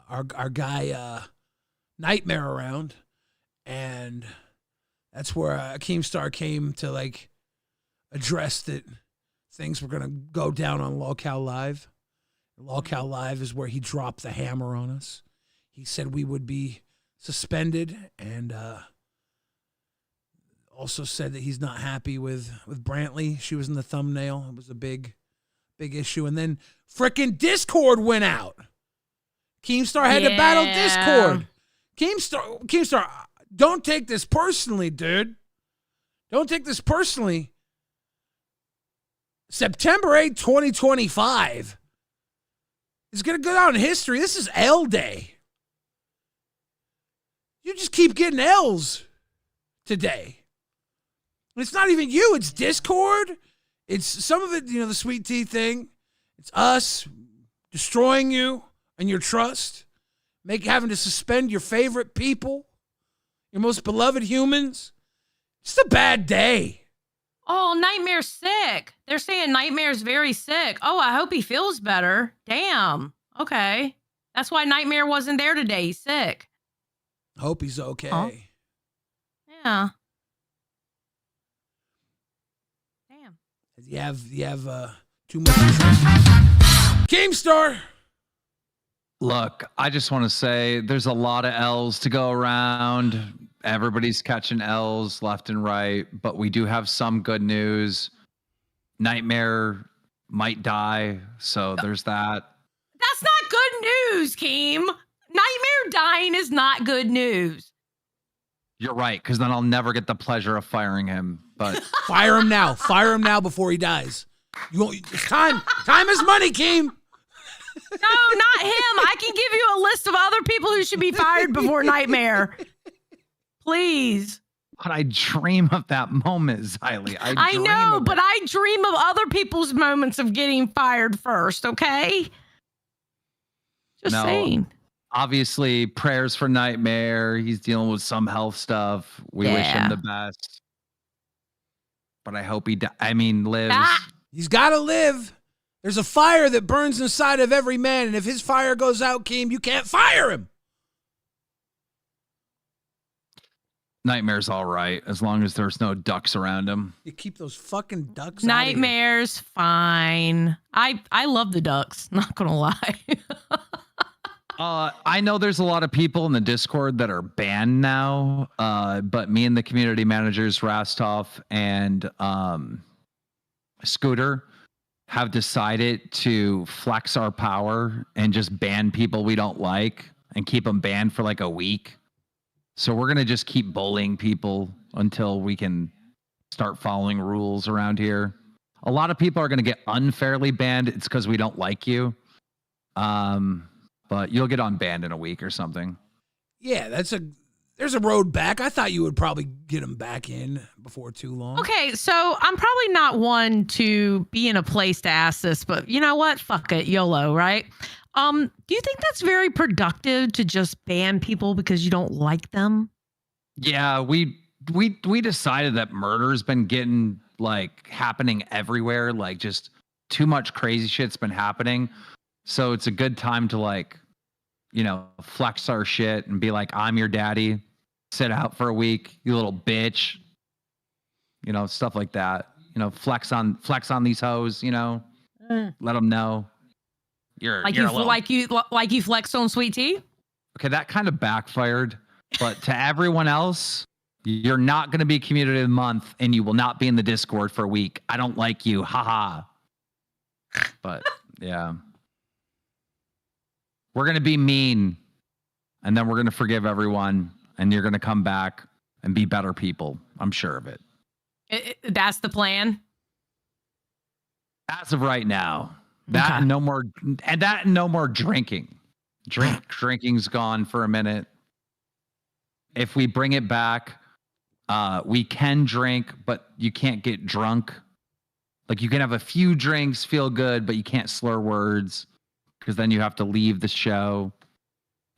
our guy Nightmare around. And that's where Keemstar came to like address that things were going to go down on Lolcow Live. Lolcow Live is where he dropped the hammer on us. He said we would be suspended and also said that he's not happy with Brantley. She was in the thumbnail. It was a big issue. And then frickin' Discord went out. Keemstar had to battle Discord. Keemstar, don't take this personally, dude. Don't take this personally. September 8th, 2025 is going to go down in history. This is L Day. You just keep getting L's today. And it's not even you. It's Discord. It's some of it, the sweet tea thing. It's us destroying you and your trust, having to suspend your favorite people, your most beloved humans. It's a bad day. Oh, Nightmare's sick. They're saying Nightmare's very sick. Oh, I hope he feels better. Damn. Okay. That's why Nightmare wasn't there today. He's sick. Hope he's okay. Huh? Yeah. Damn. You have too much. Keemstar. Look, I just want to say there's a lot of L's to go around. Everybody's catching L's left and right, but we do have some good news. Nightmare might die, so there's that. That's not good news, Keem. Nightmare dying is not good news. You're right, because then I'll never get the pleasure of firing him. But fire him now. Fire him now before he dies. It's time. Time is money, Keem. No, not him. I can give you a list of other people who should be fired before Nightmare. Please. But I dream of that moment, Xylee. I know, but I dream of other people's moments of getting fired first, okay? Just saying. Obviously, prayers for Nightmare. He's dealing with some health stuff. We wish him the best. But I hope he lives. He's got to live. There's a fire that burns inside of every man, and if his fire goes out, Keem, you can't fire him. Nightmare's all right, as long as there's no ducks around him. You keep those fucking ducks Nightmare's fine. I love the ducks, not gonna lie. I know there's a lot of people in the Discord that are banned now, but me and the community managers, Rastov and Scooter, have decided to flex our power and just ban people we don't like and keep them banned for like a week. So we're going to just keep bullying people until we can start following rules around here. A lot of people are going to get unfairly banned. It's because we don't like you. But you'll get unbanned in a week or something. Yeah, there's a road back. I thought you would probably get him back in before too long. Okay, so I'm probably not one to be in a place to ask this, but you know what? Fuck it, YOLO, right? Do you think that's very productive to just ban people because you don't like them? Yeah, we decided that murder's been getting happening everywhere. Like just too much crazy shit's been happening. So it's a good time to flex our shit and be like, I'm your daddy. Sit out for a week, you little bitch. Stuff like that. Flex on these hoes. Let them know. Like you flexed on Sweet Tea. Okay, that kind of backfired. But to everyone else, you're not going to be community of the month, and you will not be in the Discord for a week. I don't like you, haha. But yeah, we're going to be mean, and then we're going to forgive everyone, and you're going to come back and be better people. I'm sure of it. That's the plan. As of right now. That and no more drinking. Drinking's gone for a minute. If we bring it back, we can drink, but you can't get drunk. Like you can have a few drinks, feel good, but you can't slur words because then you have to leave the show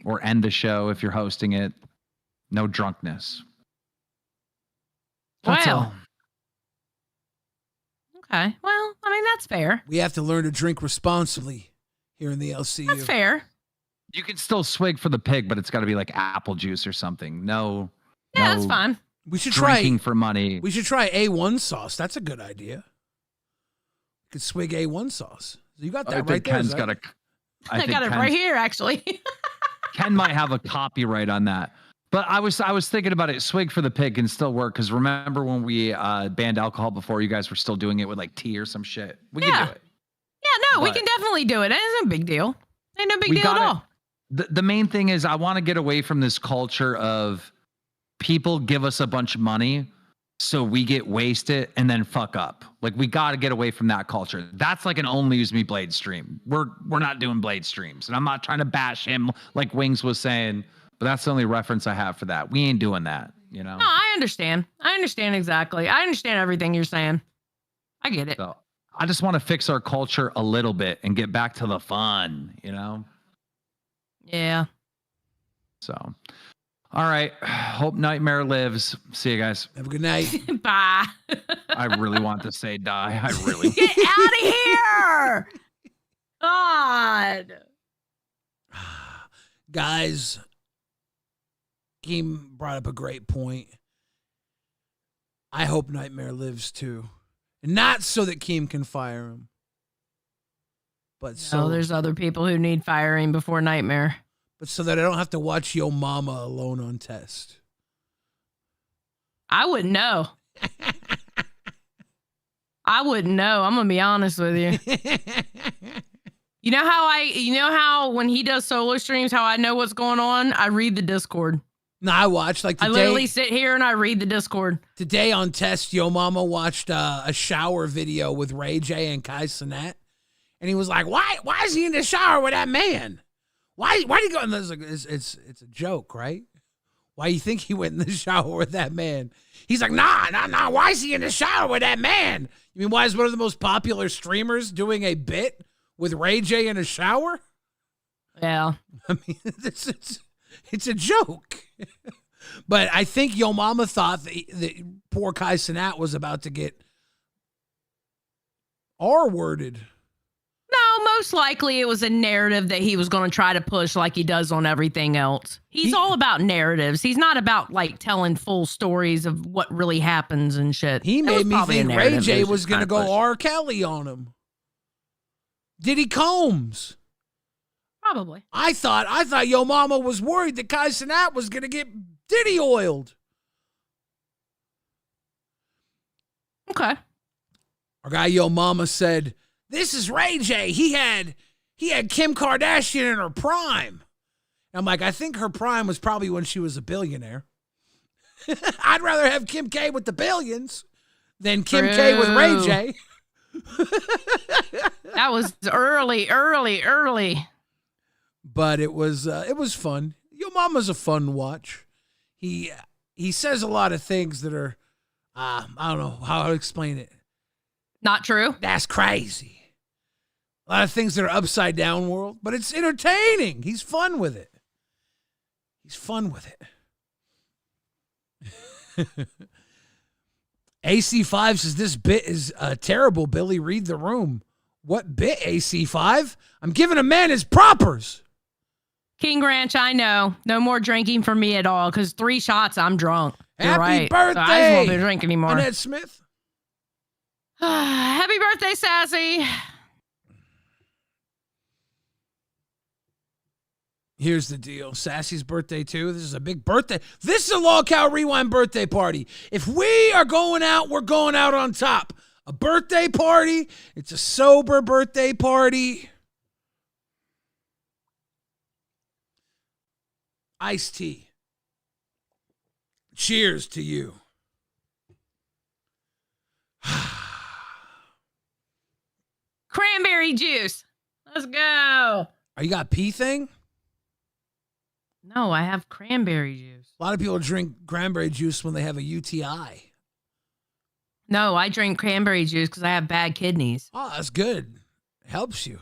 or end the show if you're hosting it. No drunkenness. That's all. Okay. Well, that's fair. We have to learn to drink responsibly here in the LCU. That's fair. You can still swig for the pig, but it's got to be like apple juice or something. No. Yeah, that's fine. We should drinking for money. We should try A1 sauce. That's a good idea. You could swig A1 sauce. You got that right there. Ken's got I got it right here, actually. Ken might have a copyright on that. But I was thinking about it. Swig for the pig can still work because remember when we banned alcohol before? You guys were still doing it with tea or some shit. We can do it. Yeah, no, we can definitely do it. It isn't a big deal. Ain't no big deal at all. The main thing is I want to get away from this culture of people give us a bunch of money so we get wasted and then fuck up. We got to get away from that culture. That's like an Only Use Me Blade stream. We're not doing Blade streams, and I'm not trying to bash him like Wings was saying. But that's the only reference I have for that. We ain't doing that, No, I understand. I understand exactly. I understand everything you're saying. I get it. So I just want to fix our culture a little bit and get back to the fun, you know? Yeah. So, all right. Hope Nightmare lives. See you guys. Have a good night. Bye. I really want to say die. I really Get out of here. God. Guys, Keem brought up a great point. I hope Nightmare lives too. And not so that Keem can fire him. But so there's other people who need firing before Nightmare. But so that I don't have to watch Yo Mama alone on test. I wouldn't know. I wouldn't know. I'm going to be honest with you. You know how when he does solo streams, how I know what's going on? I read the Discord. No, I watched like today. I literally sit here and I read the Discord. Today on test, Yo Mama watched a shower video with Ray J and Kai Cenat. And he was like, why is he in the shower with that man? Why did he go? And like, it's a joke, right? Why you think he went in the shower with that man? He's like, nah. Why is he in the shower with that man? You mean, why is one of the most popular streamers doing a bit with Ray J in a shower? Yeah. I mean, it's a joke. But I think Yo Mama thought that poor Kai Cenat was about to get R-worded. No, most likely it was a narrative that he was going to try to push like he does on everything else. He's all about narratives. He's not about like telling full stories of what really happens and shit. He made me think Ray J was going to go R. Kelly on him. Diddy Combs. Probably. I thought Yo Mama was worried that Kai Cenat was going to get Diddy oiled. Okay. Our guy Yo Mama said, this is Ray J. He had Kim Kardashian in her prime. I'm like, I think her prime was probably when she was a billionaire. I'd rather have Kim K with the billions than Kim K with Ray J. That was early. But it was fun. Yo Mama's a fun watch. He says a lot of things that are, I don't know how to explain it. Not true. That's crazy. A lot of things that are upside down world, but it's entertaining. He's fun with it. AC5 says this bit is terrible. Billy, read the room. What bit, AC5? I'm giving a man his propers. King Ranch, I know. No more drinking for me at all, because 3 shots, I'm drunk. You're Happy right. birthday. So I just won't be drinking anymore. Annette Smith. Happy birthday, Sassy. Here's the deal. Sassy's birthday, too. This is a big birthday. This is a LolcowRewind birthday party. If we are going out, we're going out on top. A birthday party. It's a sober birthday party. Iced tea. Cheers to you. Cranberry juice. Let's go. You got pee thing? No, I have cranberry juice. A lot of people drink cranberry juice when they have a UTI. No, I drink cranberry juice because I have bad kidneys. Oh, that's good. Helps you.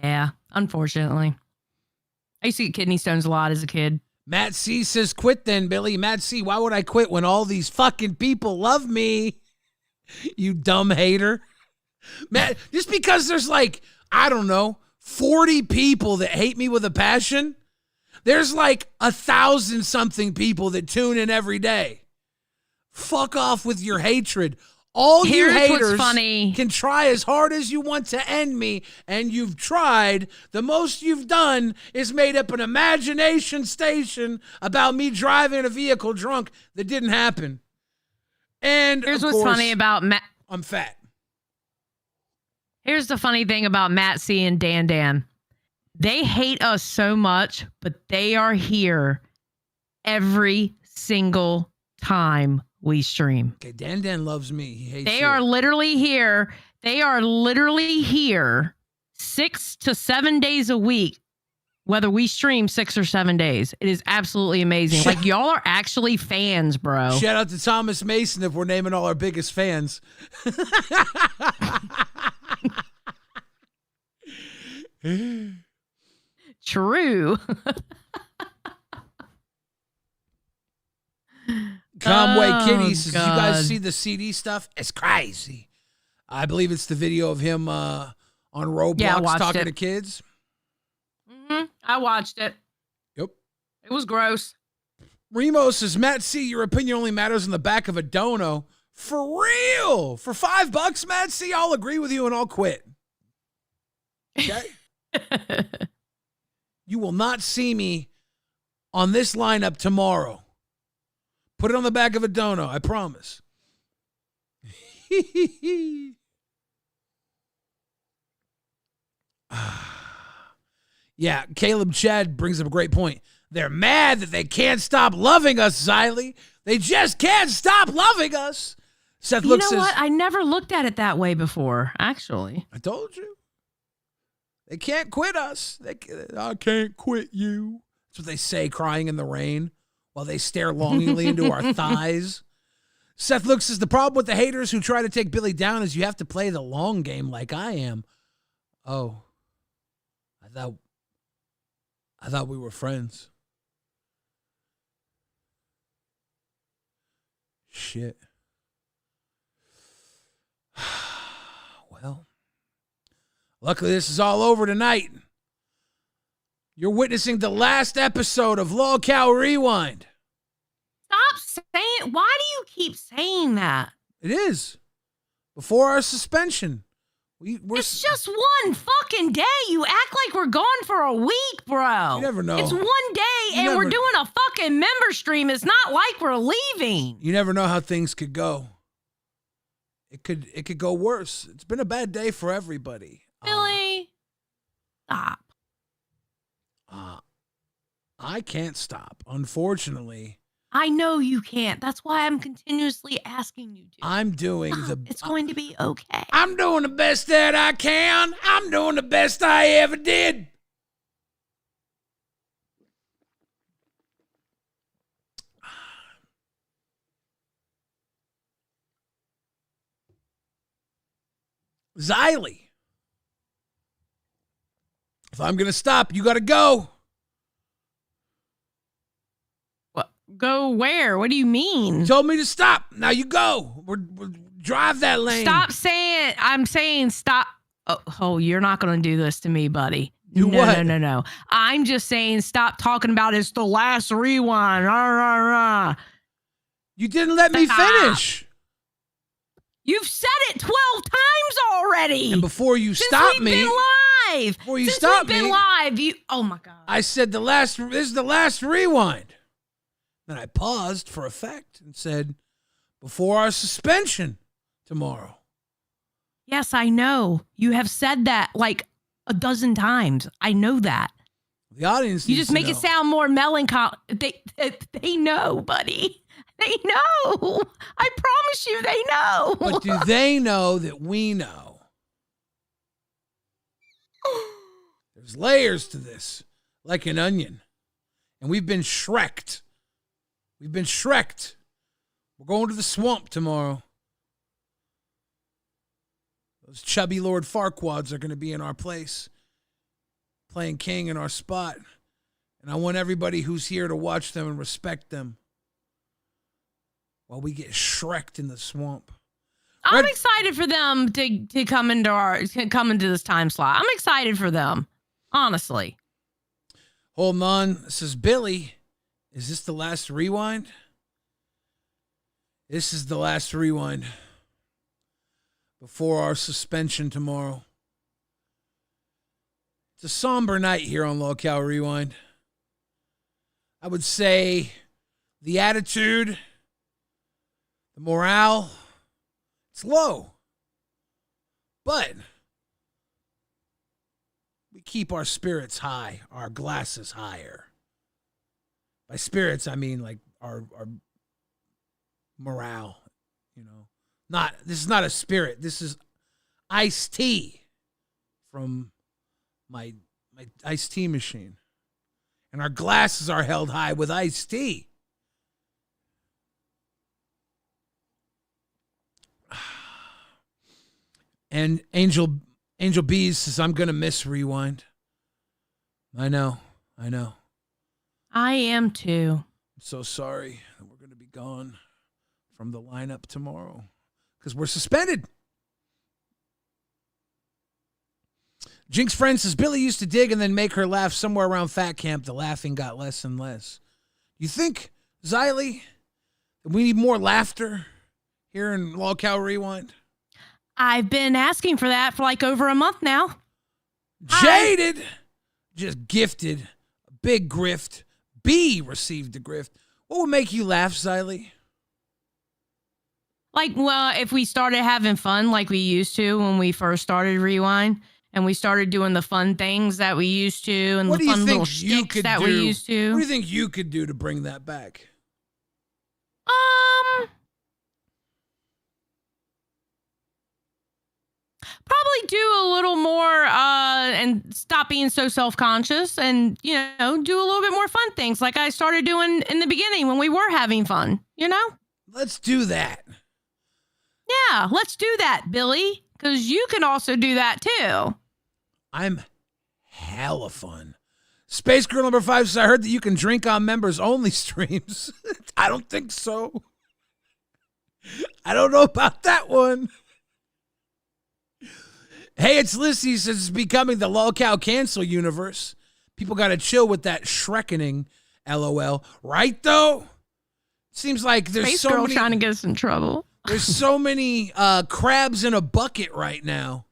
Yeah, unfortunately. I used to get kidney stones a lot as a kid. Matt C says, quit then, Billy. Matt C, why would I quit when all these fucking people love me? You dumb hater. Matt, just because there's like, I don't know, 40 people that hate me with a passion, there's like 1,000 something people that tune in every day. Fuck off with your hatred. All you haters can try as hard as you want to end me, and you've tried. The most you've done is made up an imagination station about me driving a vehicle drunk that didn't happen. And here's of what's course, funny about Matt. I'm fat. Here's the funny thing about Matt C and Dan Dan. They hate us so much, but they are here every single time we stream. Okay, Dan loves me. He hates They you. are literally here. They are literally here 6 to 7 days a week whether we stream 6 or 7 days. It is absolutely amazing. Like, y'all are actually fans, bro. Shout out to Thomas Mason if we're naming all our biggest fans. True. Comway Kitty says, God. you guys see the CD stuff? It's crazy. I believe it's the video of him on Roblox talking to kids. Mm-hmm. I watched it. Yep. It was gross. Remo says, Matt C, your opinion only matters in the back of a dono. For real. For $5, Matt C, I'll agree with you and I'll quit. Okay? You will not see me on this lineup tomorrow. Put it on the back of a dono, I promise. Yeah, Caleb Chad brings up a great point. They're mad that they can't stop loving us, Xylee. They just can't stop loving us. Seth looks. You know what? I never looked at it that way before, actually. I told you. They can't quit us. I can't quit you. That's what they say, crying in the rain while they stare longingly into our thighs. Seth looks says, the problem with the haters who try to take Billy down is you have to play the long game like I am. Oh. I thought we were friends. Shit. Well, luckily this is all over tonight. You're witnessing the last episode of LolcowRewind. Stop saying. Why do you keep saying that? It is. Before our suspension. It's just one fucking day. You act like we're gone for a week, bro. You never know. It's one day and we're doing a fucking member stream. It's not like we're leaving. You never know how things could go. It could go worse. It's been a bad day for everybody. Billy, stop. I can't stop, unfortunately. I know you can't. That's why I'm continuously asking you to. I'm doing It's going to be okay. I'm doing the best that I can. I'm doing the best I ever did. Xylee. If I'm going to stop, you got to go. Go where? What do you mean? You told me to stop. Now you go. We're drive that lane. Stop saying. I'm saying stop. Oh, you're not going to do this to me, buddy. Do what? No. I'm just saying stop talking about it's the last rewind. You didn't let me finish. You've said it 12 times already. And before you stop me. Been live. Before you Since stop we've me. been live. Oh my God. I said this is the last rewind. Then I paused for effect and said, before our suspension tomorrow. Yes, I know. You have said that like a dozen times. I know that. The audience You just make it sound more melancholy. They know, buddy. They know. I promise you they know. But do they know that we know? There's layers to this, like an onion. And we've been Shrek'd. We've been Shrek'd. We're going to the swamp tomorrow. Those chubby Lord Farquads are going to be in our place, playing king in our spot. And I want everybody who's here to watch them and respect them while we get Shrek'd in the swamp. I'm excited for them to come into this time slot. I'm excited for them, honestly. Holding on. This is Billy. Is this the last rewind? This is the last rewind before our suspension tomorrow. It's a somber night here on LolcowRewind. I would say the attitude, the morale, it's low. But we keep our spirits high, our glasses higher. By spirits, I mean like our morale, you know. This is not a spirit. This is iced tea from my iced tea machine. and our glasses are held high with iced tea. And Angel Bees says, I'm going to miss Rewind. I know. I am too. I'm so sorry that we're going to be gone from the lineup tomorrow because we're suspended. Jinx friend says, Billy used to dig and then make her laugh somewhere around Fat Camp. The laughing got less and less. You think, Xylee, that we need more laughter here in LolcowRewind? I've been asking for that for like over a month now. Jaded just gifted a big grift. B received a grift. What would make you laugh, Xylee? Like, well, if we started having fun like we used to when we first started Rewind, and we started doing the fun things that we used to, and what the fun little shticks that we used to. What do you think you could do to bring that back? Probably do a little more and stop being so self-conscious and, do a little bit more fun things like I started doing in the beginning when we were having fun, Let's do that. Yeah, let's do that, Billy, because you can also do that too. I'm hella fun. Space Girl number 5 says, I heard that you can drink on members only streams. I don't think so. I don't know about that one. Hey, it's Lissy says it's becoming the Lolcow cancel universe. People got to chill with that Shrekkening, LOL. Right, though? Seems like there's Space so Girl many... trying to get us in trouble. There's so many crabs in a bucket right now.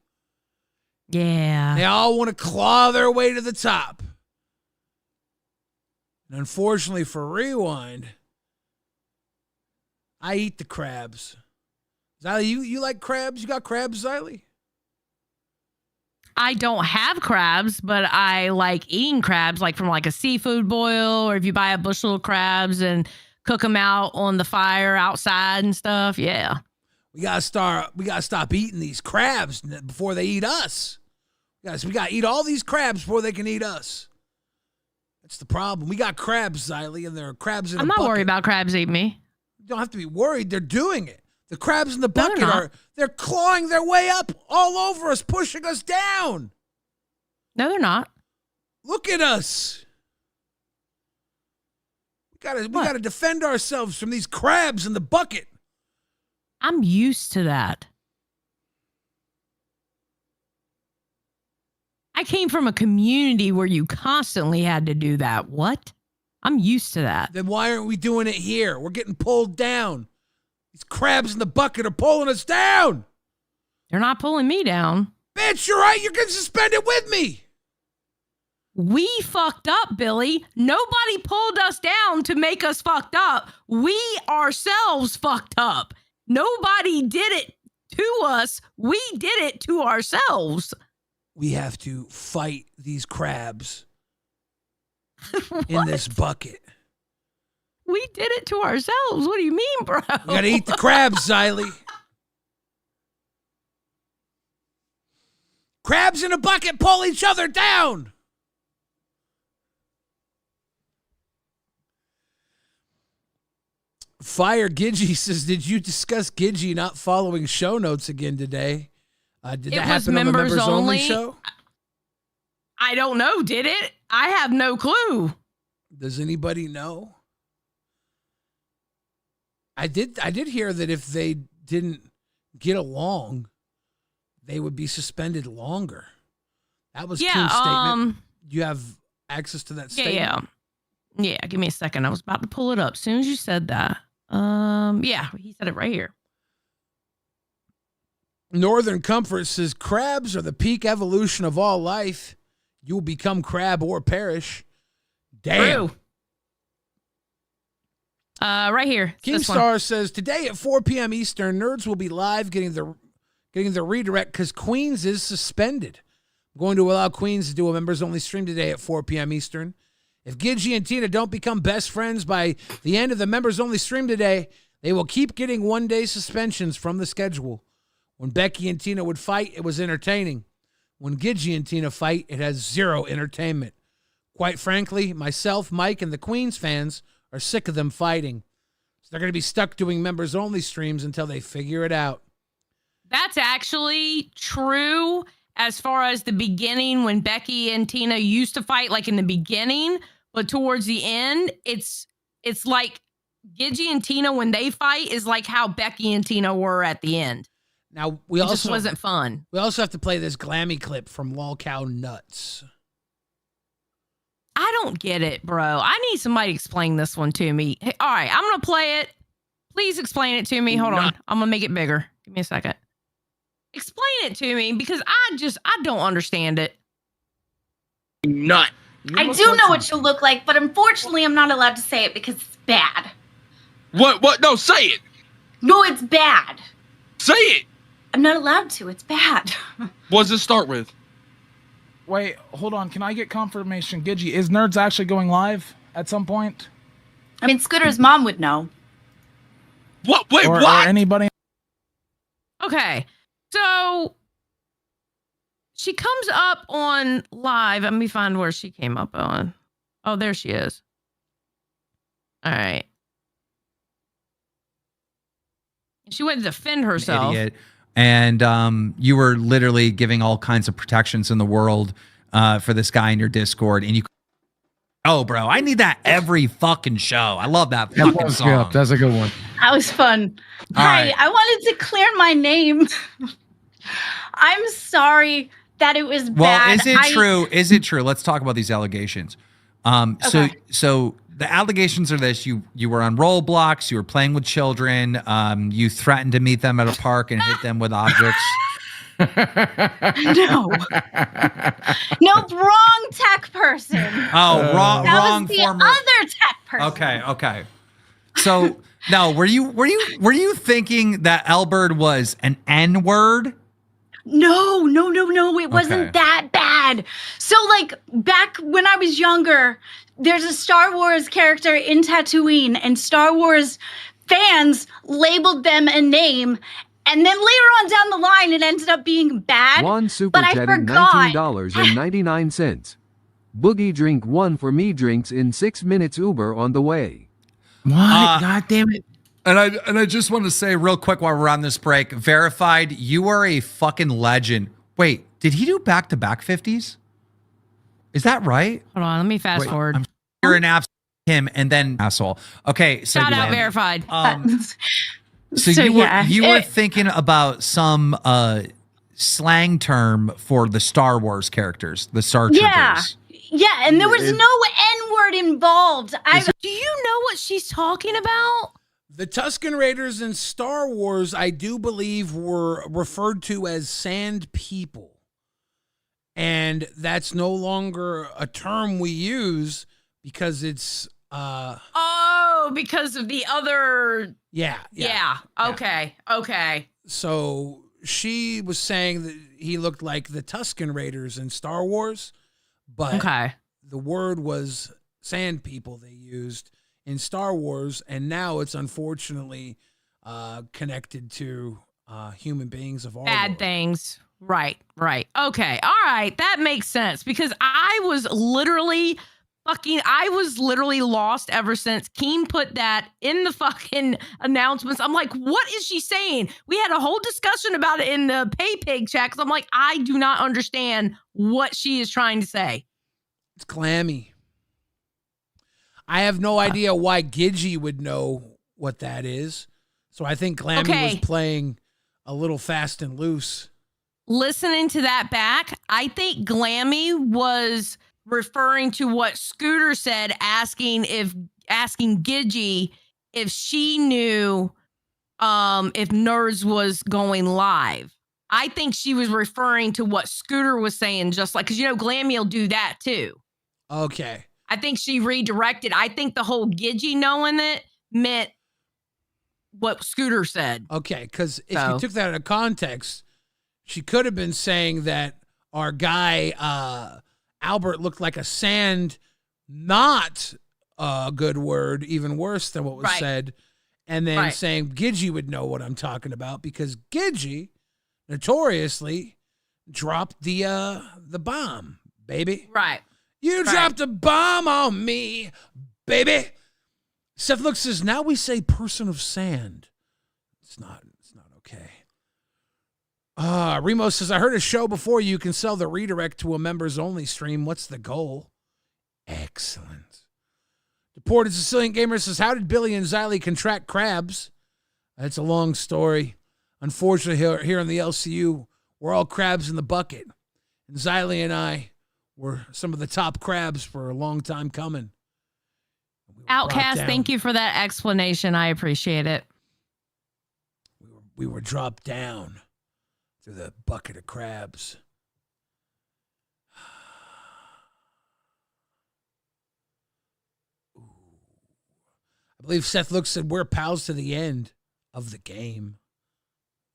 Yeah. They all want to claw their way to the top. And unfortunately for Rewind, I eat the crabs. Xylee, you like crabs? You got crabs, Xylee? I don't have crabs, but I like eating crabs, like from like a seafood boil, or if you buy a bushel of crabs and cook them out on the fire outside and stuff. Yeah. We gotta stop eating these crabs before they eat us. Guys, we gotta eat all these crabs before they can eat us. That's the problem. We got crabs, Xylee, and there are crabs in a bucket. I'm not worried about crabs eating me. You don't have to be worried. They're doing it. The crabs in the bucket they're clawing their way up all over us, pushing us down. No, they're not. Look at us. We gotta defend ourselves from these crabs in the bucket. I'm used to that. I came from a community where you constantly had to do that. What? I'm used to that. Then why aren't we doing it here? We're getting pulled down. These crabs in the bucket are pulling us down. They're not pulling me down. Bitch, you're right. You're getting suspended with me. We fucked up, Billy. Nobody pulled us down to make us fucked up. We ourselves fucked up. Nobody did it to us. We did it to ourselves. We have to fight these crabs in this bucket. We did it to ourselves. What do you mean, bro? We gotta eat the crabs, Xylee. Crabs in a bucket pull each other down. Fire Gidgy says, did you discuss Gidgy not following show notes again today? Did that happen on the members only show? I don't know. Did it? I have no clue. Does anybody know? I did hear that if they didn't get along, they would be suspended longer. That was Keem's statement. You have access to that statement? Yeah, give me a second. I was about to pull it up as soon as you said that. Yeah, he said it right here. Northern Comfort says, crabs are the peak evolution of all life. You will become crab or perish. Damn. True. Right here. Keemstar says, today at 4 p.m. Eastern, nerds will be live getting the redirect because Queens is suspended. I'm going to allow Queens to do a members only stream today at 4 p.m. Eastern. If Gidgy and Tina don't become best friends by the end of the members only stream today, they will keep getting one-day suspensions from the schedule. When Becky and Tina would fight, it was entertaining. When Gidgy and Tina fight, it has zero entertainment. Quite frankly, myself, Mike, and the Queens fans are sick of them fighting. So they're going to be stuck doing members-only streams until they figure it out. That's actually true as far as the beginning when Becky and Tina used to fight, like in the beginning, but towards the end, it's like Gidgy and Tina when they fight is like how Becky and Tina were at the end. Now It just wasn't fun. We also have to play this Glammy clip from Lolcow Nuts. I don't get it, bro. I need somebody to explain this one to me. Hey, all right, I'm gonna play it. Please explain it to me. Hold on. I'm gonna make it bigger. Give me a second. Explain it to me because I don't understand it. Nut. I do know what you look like, but unfortunately I'm not allowed to say it because it's bad. What? No, say it. No, it's bad. Say it. I'm not allowed to. It's bad. What does it start with? Wait, hold on. Can I get confirmation? Gidgy, is Nerds actually going live at some point? I mean, Scooter's mom would know. What? Wait, Or what? anybody? Okay, so she comes up on live. Let me find where she came up on. Oh, there she is. All right. She went to defend herself. Idiot. And you were literally giving all kinds of protections in the world for this guy in your Discord. And you, oh, bro, I need that every fucking show. I love that fucking song. That's a good one. That was fun. All Hi, right. I wanted to clear my name. I'm sorry that it was Well, bad. is it true? Is it true? Let's talk about these allegations. Okay. So the allegations are this: you were on Roblox, you were playing with children, you threatened to meet them at a park and hit them with objects. No. No, wrong tech person. Oh, wrong, That wrong was the former. other tech person. Okay. So now, were you thinking that Albert was an N-word? No. It wasn't Okay. that bad. So, like, back when I was younger, there's a Star Wars character in Tatooine, and Star Wars fans labeled them a name. And then later on down the line, it ended up being bad. One super but I chatted forgot. $19.99. Boogie drink one for me drinks in 6 minutes Uber on the way. What? God damn it. And I just want to say real quick while we're on this break, Verified, you are a fucking legend. Wait, did he do back-to-back 50s? Is that right? Hold on, let me fast forward. You're an absolute him and then asshole. Okay, so Shout out Glenn, Verified. So you were thinking about some slang term for the Star Wars characters, the Star Troopers. Yeah, and there was no N-word involved. Do you know what she's talking about? The Tusken Raiders in Star Wars, I do believe, were referred to as sand people. And that's no longer a term we use because it's Oh, because of the other. yeah. Okay. So she was saying that he looked like the Tusken Raiders in Star Wars, but Okay. the word was sand people they used in Star Wars, and now it's unfortunately connected to human beings of our Bad world. things. Right. Okay. All right. That makes sense because I was literally lost ever since Keem put that in the fucking announcements. I'm like, what is she saying? We had a whole discussion about it in the Pay Pig chat because I'm like, I do not understand what she is trying to say. It's clammy. I have no idea why Gidgy would know what that is. So I think Glammy was playing a little fast and loose. Listening to that back, I think Glammy was referring to what Scooter said, asking Gidgy if she knew if Nerds was going live. I think she was referring to what Scooter was saying, just like, because Glammy will do that too. Okay. I think she redirected. I think the whole Gidgy knowing it meant what Scooter said. Okay, because if you took that out of context, she could have been saying that our guy Albert looked like a sand, not a good word, even worse than what was said, and then saying Gidgy would know what I'm talking about because Gidgy notoriously dropped the bomb, baby. Right. You dropped a bomb on me, baby. Seth Look says, now we say person of sand. It's not okay. Remo says, I heard a show before you can sell the redirect to a members only stream. What's the goal? Excellent. Deported Sicilian Gamer says, how did Billy and Xylee contract crabs? It's a long story. Unfortunately, here in the LCU, we're all crabs in the bucket. And Xylee and I were some of the top crabs for a long time coming. Outcast, thank you for that explanation. I appreciate it. We were dropped down through the bucket of crabs. I believe Seth Look said we're pals to the end of the game.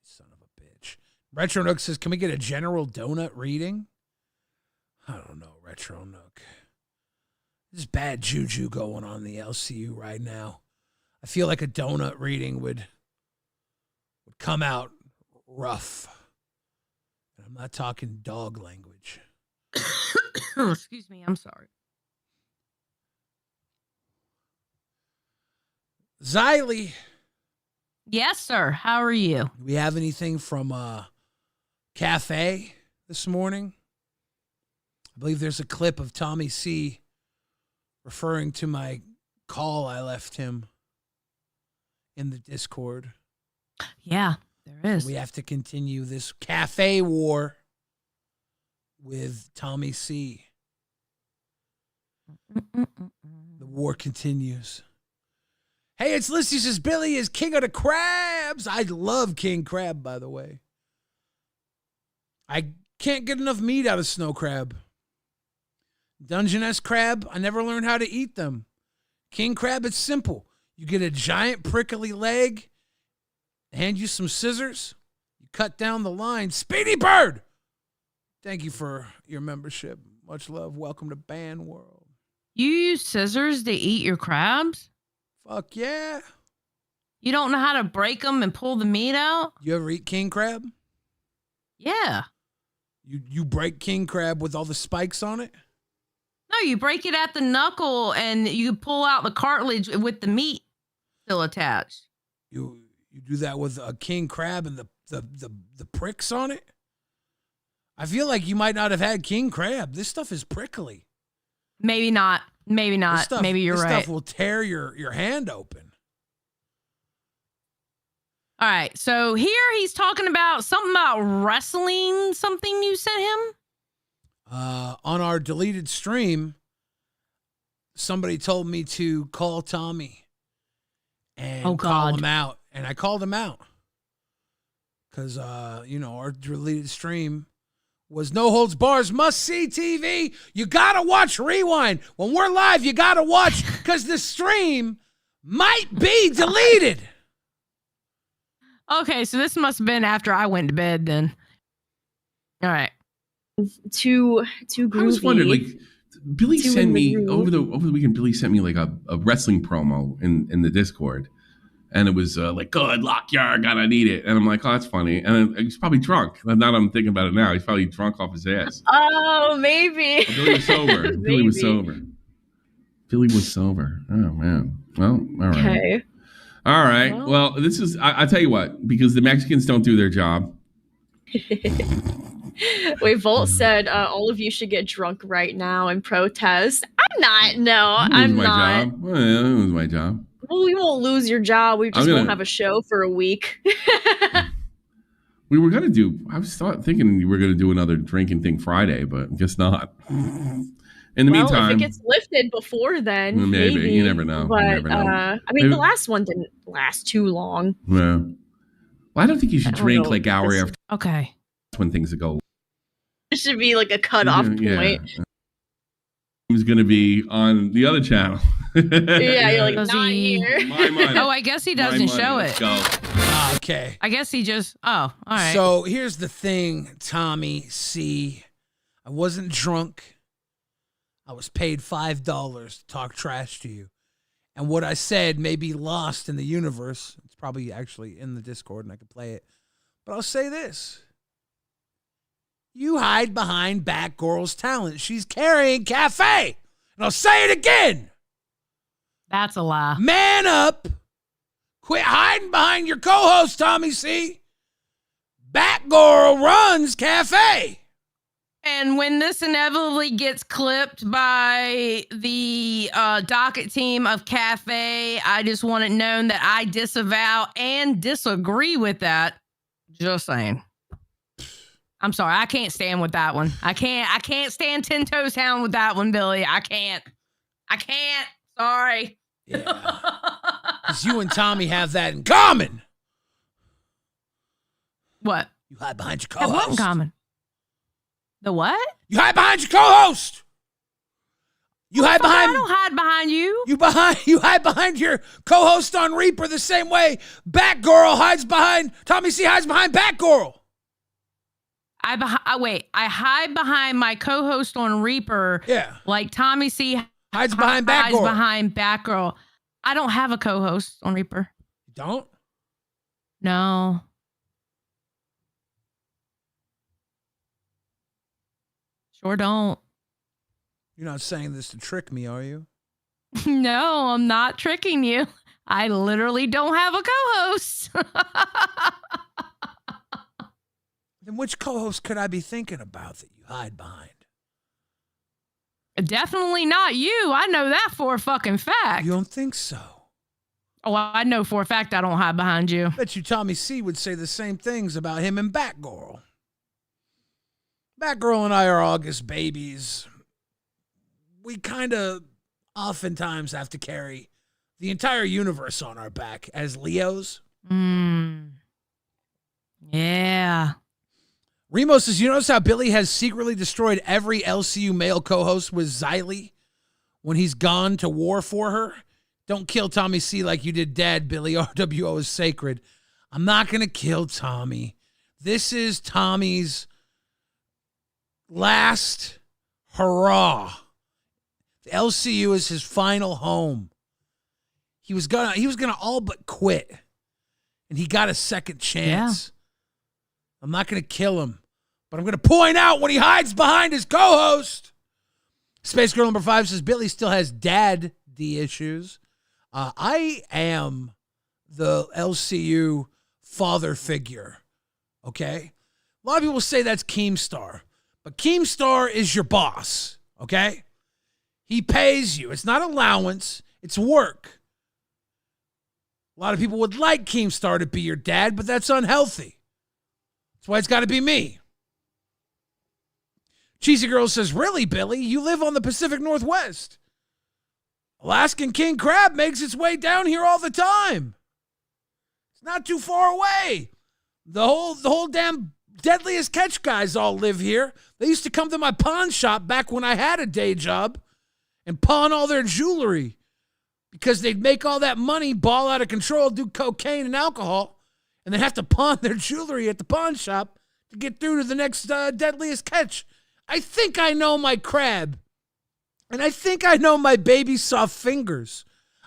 Son of a bitch. Retro Nook says, can we get a general donut reading? I don't know, Retro Nook. There's bad juju going on in the LCU right now. I feel like a donut reading would come out rough. I'm not talking dog language. Excuse me, I'm sorry. Xylee. Yes, sir. How are you? Do we have anything from Cafe this morning? I believe there's a clip of Tommy C referring to my call I left him in the Discord. Yeah, there is. So we have to continue this cafe war with Tommy C. The war continues. Hey, it's Lissy says Billy is king of the crabs. I love king crab, by the way. I can't get enough meat out of snow crab. Dungeness crab, I never learned how to eat them. King crab, it's simple. You get a giant prickly leg, hand you some scissors, you cut down the line. Speedy Bird! Thank you for your membership. Much love. Welcome to Ban World. You use scissors to eat your crabs? Fuck yeah. You don't know how to break them and pull the meat out? You ever eat king crab? Yeah. You break king crab with all the spikes on it? No, you break it at the knuckle and you pull out the cartilage with the meat still attached. You do that with a king crab and the pricks on it? I feel like you might not have had king crab. This stuff is prickly. Maybe not. Maybe not. Maybe you're right. This stuff will tear your hand open. All right. So here he's talking about something about wrestling, something you sent him. On our deleted stream, somebody told me to call Tommy and call him out. And I called him out. Because, our deleted stream was No Holds Bars Must See TV. You got to watch Rewind. When we're live, you got to watch because the stream might be deleted. Okay, so this must have been after I went to bed then. All right. Too groovy. I was wondering, like, Billy sent me over the weekend. Billy sent me like a wrestling promo in the Discord, and it was like, "Good luck, you're gonna need it." And I'm like, "Oh, that's funny." And he's probably drunk. Now that I'm thinking about it now, he's probably drunk off his ass. Oh, maybe. Oh, Billy was sober. Billy was sober. Billy was sober. Oh man. Well, all right. Okay. All right. Well, this is. I tell you what, because the Mexicans don't do their job. Wait, Volt said all of you should get drunk right now and protest. I'm not. No, I'm not. Job. Well, yeah, it was my job. Well, you won't lose your job. We just won't have a show for a week. We were gonna do. I was thinking we were gonna do another drinking thing Friday, but I guess not. In the meantime, if it gets lifted before then, maybe. You never know. But you never know. I mean, the last one didn't last too long. No. Well, I don't think you should drink like hour after. Okay. That's when things go. It should be like a cutoff point. He's going to be on the other channel. Yeah, you're like, not here. My money. Oh, I guess he doesn't show it. Let's go. Okay. I guess he just, all right. So here's the thing, Tommy C. I wasn't drunk. I was paid $5 to talk trash to you. And what I said may be lost in the universe. It's probably actually in the Discord and I could play it. But I'll say this. You hide behind Batgirl's talent. She's carrying Cafe. And I'll say it again. That's a lie. Man up. Quit hiding behind your co-host, Tommy C. Batgirl runs Cafe. And when this inevitably gets clipped by the docket team of Cafe, I just want it known that I disavow and disagree with that. Just saying. I'm sorry, I can't stand with that one. I can't stand 10 Toes Hound with that one, Billy. I can't. Sorry. Yeah. Because you and Tommy have that in common. What? You hide behind your Have co-host. what in common? The what? You hide behind your co-host. You hide behind. I don't hide behind you. You hide behind your co-host on Reaper the same way Batgirl hides behind. Tommy C hides behind Batgirl. I hide behind my co-host on Reaper. Yeah. Like Tommy C hides behind Batgirl. I don't have a co-host on Reaper. You don't? No. Sure don't. You're not saying this to trick me, are you? No, I'm not tricking you. I literally don't have a co-host. Then which co-host could I be thinking about that you hide behind? Definitely not you. I know that for a fucking fact. You don't think so? Oh, I know for a fact I don't hide behind you. Bet you Tommy C would say the same things about him and Batgirl. Batgirl and I are August babies. We kind of oftentimes have to carry the entire universe on our back as Leos. Yeah. Remo says, you notice how Billy has secretly destroyed every LCU male co-host with Xylee when he's gone to war for her? Don't kill Tommy C like you did Dad, Billy. RWO is sacred. I'm not going to kill Tommy. This is Tommy's last hurrah. The LCU is his final home. He was gonna all but quit. And he got a second chance. Yeah. I'm not gonna kill him. But I'm gonna point out when he hides behind his co-host. Space Girl number 5 says Billy still has dad D issues. I am the LCU father figure. Okay? A lot of people say that's Keemstar. But Keemstar is your boss. Okay? He pays you. It's not allowance. It's work. A lot of people would like Keemstar to be your dad, but that's unhealthy. That's why it's got to be me. Cheesy Girl says, really, Billy? You live on the Pacific Northwest. Alaskan king crab makes its way down here all the time. It's not too far away. The whole damn Deadliest Catch guys all live here. They used to come to my pawn shop back when I had a day job and pawn all their jewelry because they'd make all that money, ball out of control, do cocaine and alcohol, and they'd have to pawn their jewelry at the pawn shop to get through to the next Deadliest Catch. I think I know my crab, and I think I know my baby soft fingers.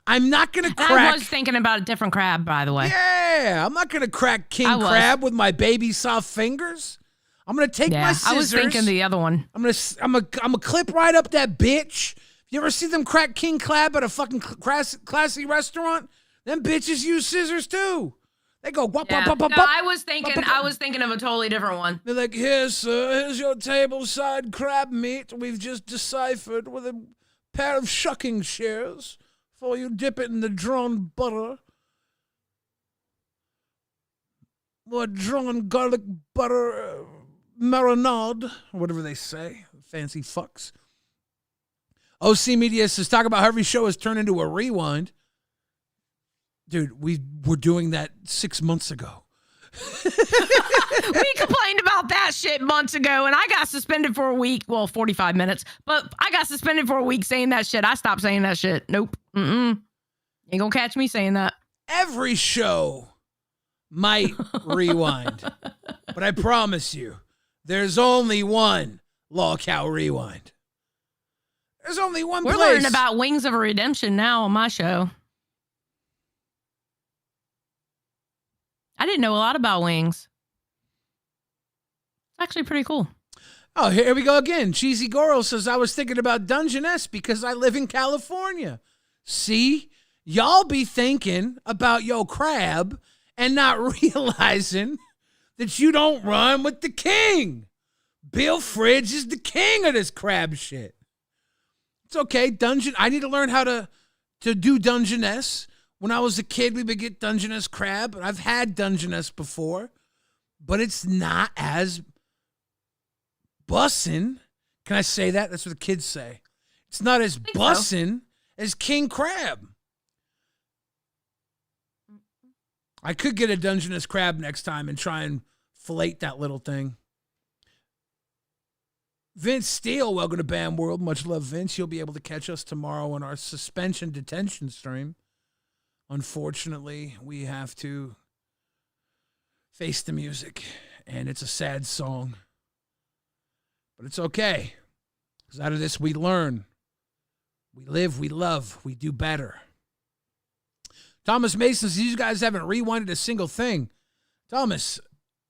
I'm not going to crack. I was thinking about a different crab, by the way. Yeah, I'm not going to crack king crab with my baby soft fingers. I'm going to take my scissors. I was thinking the other one. I'm gonna clip right up that bitch. You ever see them crack king crab at a fucking classy restaurant? Them bitches use scissors too. They go wop, wop, wop, wop, no, I was thinking of a totally different one. They're like, here, sir, here's your tableside crab meat we've just deciphered with a pair of shucking shears before you dip it in the drawn butter. Or drawn garlic butter marinade, or whatever they say. Fancy fucks. OC Media says, talk about how every show has turned into a rewind. Dude, we were doing that 6 months ago. We complained about that shit months ago, and I got suspended for a week. Well, 45 minutes, but I got suspended for a week saying that shit. I stopped saying that shit. Nope. Ain't gonna catch me saying that. Every show might rewind, but I promise you, there's only one LolcowRewind. There's only one place. We're learning about Wings of Redemption now on my show. I didn't know a lot about Wings. It's actually pretty cool. Oh, here we go again. Cheesy Goro says, I was thinking about Dungeness because I live in California. See? Y'all be thinking about your crab and not realizing that you don't run with the king. Bill Fridge is the king of this crab shit. It's okay. I need to learn how to do Dungeness. When I was a kid, we would get Dungeness crab. I've had Dungeness before, but it's not as bussin'. Can I say that? That's what the kids say. It's not as bussin' as king crab. I could get a Dungeness crab next time and try and fillet that little thing. Vince Steele, welcome to Bam World. Much love, Vince. You'll be able to catch us tomorrow on our suspension detention stream. Unfortunately, we have to face the music, and it's a sad song. But it's okay, because out of this we learn. We live, we love, we do better. Thomas Mason says, you guys haven't rewinded a single thing. Thomas,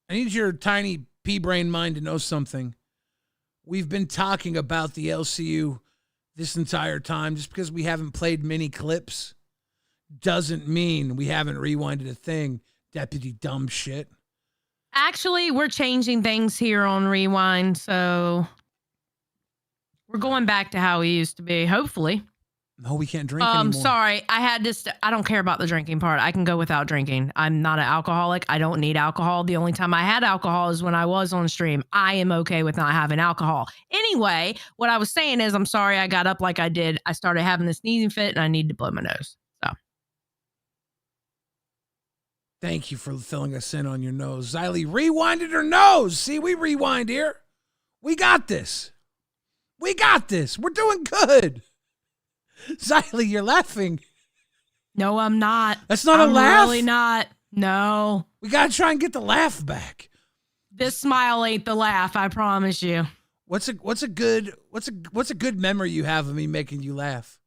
I need your tiny pea-brain mind to know something. We've been talking about the LCU this entire time. Just because we haven't played many clips doesn't mean we haven't rewinded a thing, Deputy Dumb Shit. Actually, we're changing things here on Rewind, so we're going back to how we used to be, hopefully. No, we can't drink anymore. Sorry, I had to. I don't care about the drinking part. I can go without drinking. I'm not an alcoholic. I don't need alcohol. The only time I had alcohol is when I was on stream. I am okay with not having alcohol. Anyway, what I was saying is, I'm sorry I got up like I did. I started having the sneezing fit, and I need to blow my nose. So, thank you for filling us in on your nose. Xylee rewinded her nose. See, we rewind here. We got this. We got this. We're doing good. Xylee, you're laughing. No, I'm not. That's not I'm a laugh? Really not. No. We got to try and get the laugh back. This smile ain't the laugh, I promise you. What's a good memory you have of me making you laugh?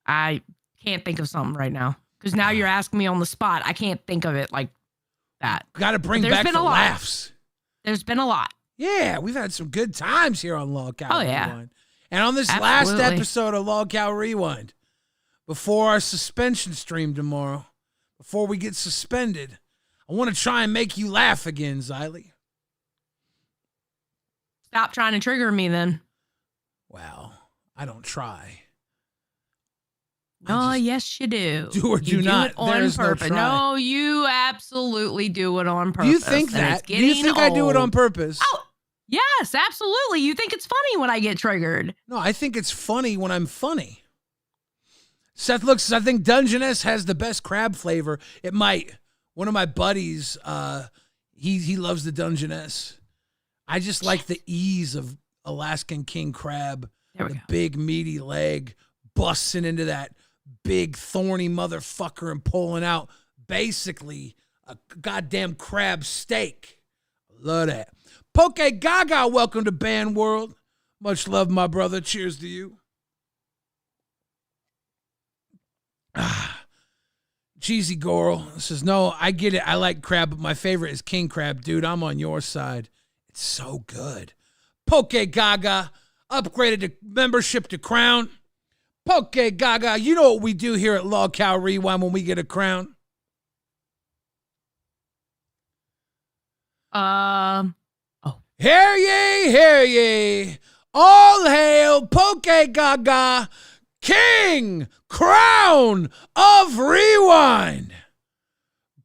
I can't think of something right now. Because now you're asking me on the spot. I can't think of it like that. Got to bring back the laughs. There's been a lot. Yeah, we've had some good times here on LolcowRewind. Oh, yeah. And on this last episode of LolcowRewind, before our suspension stream tomorrow, before we get suspended, I want to try and make you laugh again, Xylee. Stop trying to trigger me then. Well, I don't try. Oh, yes, you do. Do or do not. It on purpose. No, you absolutely do it on purpose. Do you think that? Do you think I do it on purpose? Oh, yes, absolutely. You think it's funny when I get triggered. No, I think it's funny when I'm funny. Seth looks, I think Dungeness has the best crab flavor. It might. One of my buddies, he loves the Dungeness. I just like the ease of Alaskan king crab. The big meaty leg busting into that big thorny motherfucker and pulling out basically a goddamn crab steak. Love that. Poke Gaga, welcome to Band World. Much love, my brother. Cheers to you. Cheesy Goral says, no, I get it. I like crab, but my favorite is king crab. Dude, I'm on your side. It's so good. Poke Gaga upgraded to membership to crown. Poke Gaga, you know what we do here at LolcowRewind when we get a crown? Hear ye, hear ye. All hail Poke Gaga, King Crown of Rewind.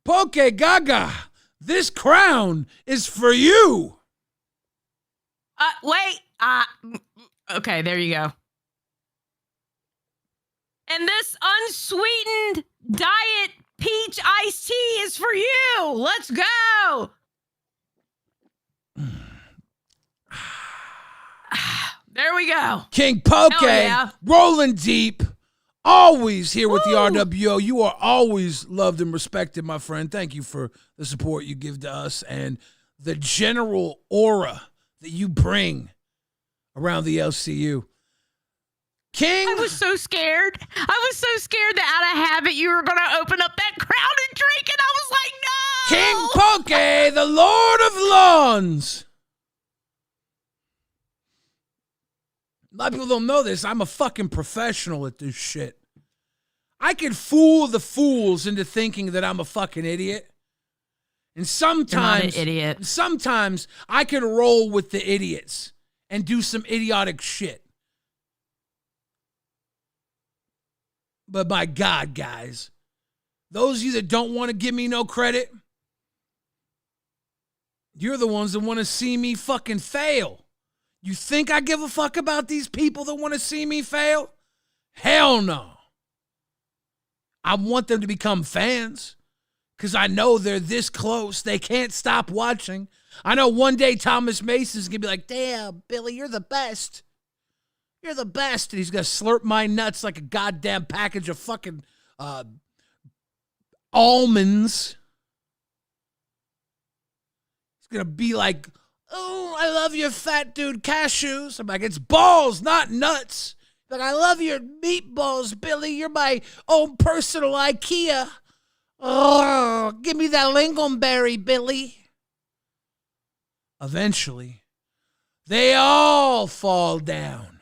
Poke Gaga, this crown is for you. Wait. Okay, there you go. And this unsweetened diet peach iced tea is for you. Let's go. There we go. King Poke, yeah. rolling deep, always here with the RWO. You are always loved and respected, my friend. Thank you for the support you give to us and the general aura that you bring around the LCU. King. I was so scared. I was so scared that out of habit you were going to open up that crown and drink, and I was like, no! King Poke, the Lord of Lawns. A lot of people don't know this. I'm a fucking professional at this shit. I can fool the fools into thinking that I'm a fucking idiot. And sometimes, You're not an idiot. Sometimes I can roll with the idiots and do some idiotic shit. But my God, guys, those of you that don't want to give me no credit, you're the ones that want to see me fucking fail. You think I give a fuck about these people that want to see me fail? Hell no. I want them to become fans because I know they're this close. They can't stop watching. I know one day Thomas Mason's going to be like, damn, Billy, you're the best. You're the best. And he's going to slurp my nuts like a goddamn package of fucking almonds. He's going to be like, oh, I love your fat dude cashews. I'm like, it's balls, not nuts. Like, I love your meatballs, Billy. You're my own personal IKEA. Oh, give me that lingonberry, Billy. Eventually, they all fall down.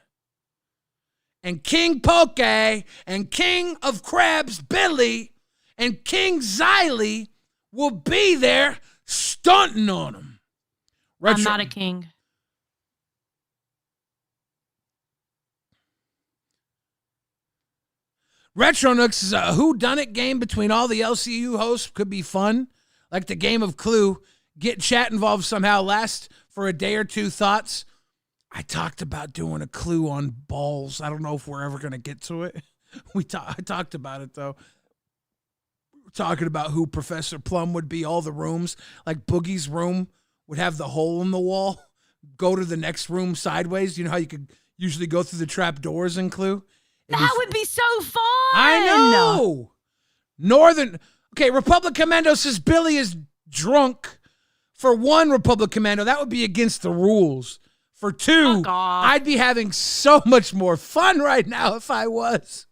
And King Poke and King of Crabs, Billy, and King Xylee will be there stunting on them. I'm not a king. Retro Nooks is a whodunit game between all the LCU hosts. Could be fun. Like the game of Clue. Get chat involved somehow. Last for a day or two. Thoughts? I talked about doing a Clue on balls. I don't know if we're ever going to get to it. I talked about it, though. We're talking about who Professor Plum would be. All the rooms. Like Boogie's room would have the hole in the wall. Go to the next room sideways. You know how you could usually go through the trap doors in Clue? That would be so fun. I know. Republic Commando says Billy is drunk. For one, Republic Commando, that would be against the rules. For two, I'd be having so much more fun right now if I was.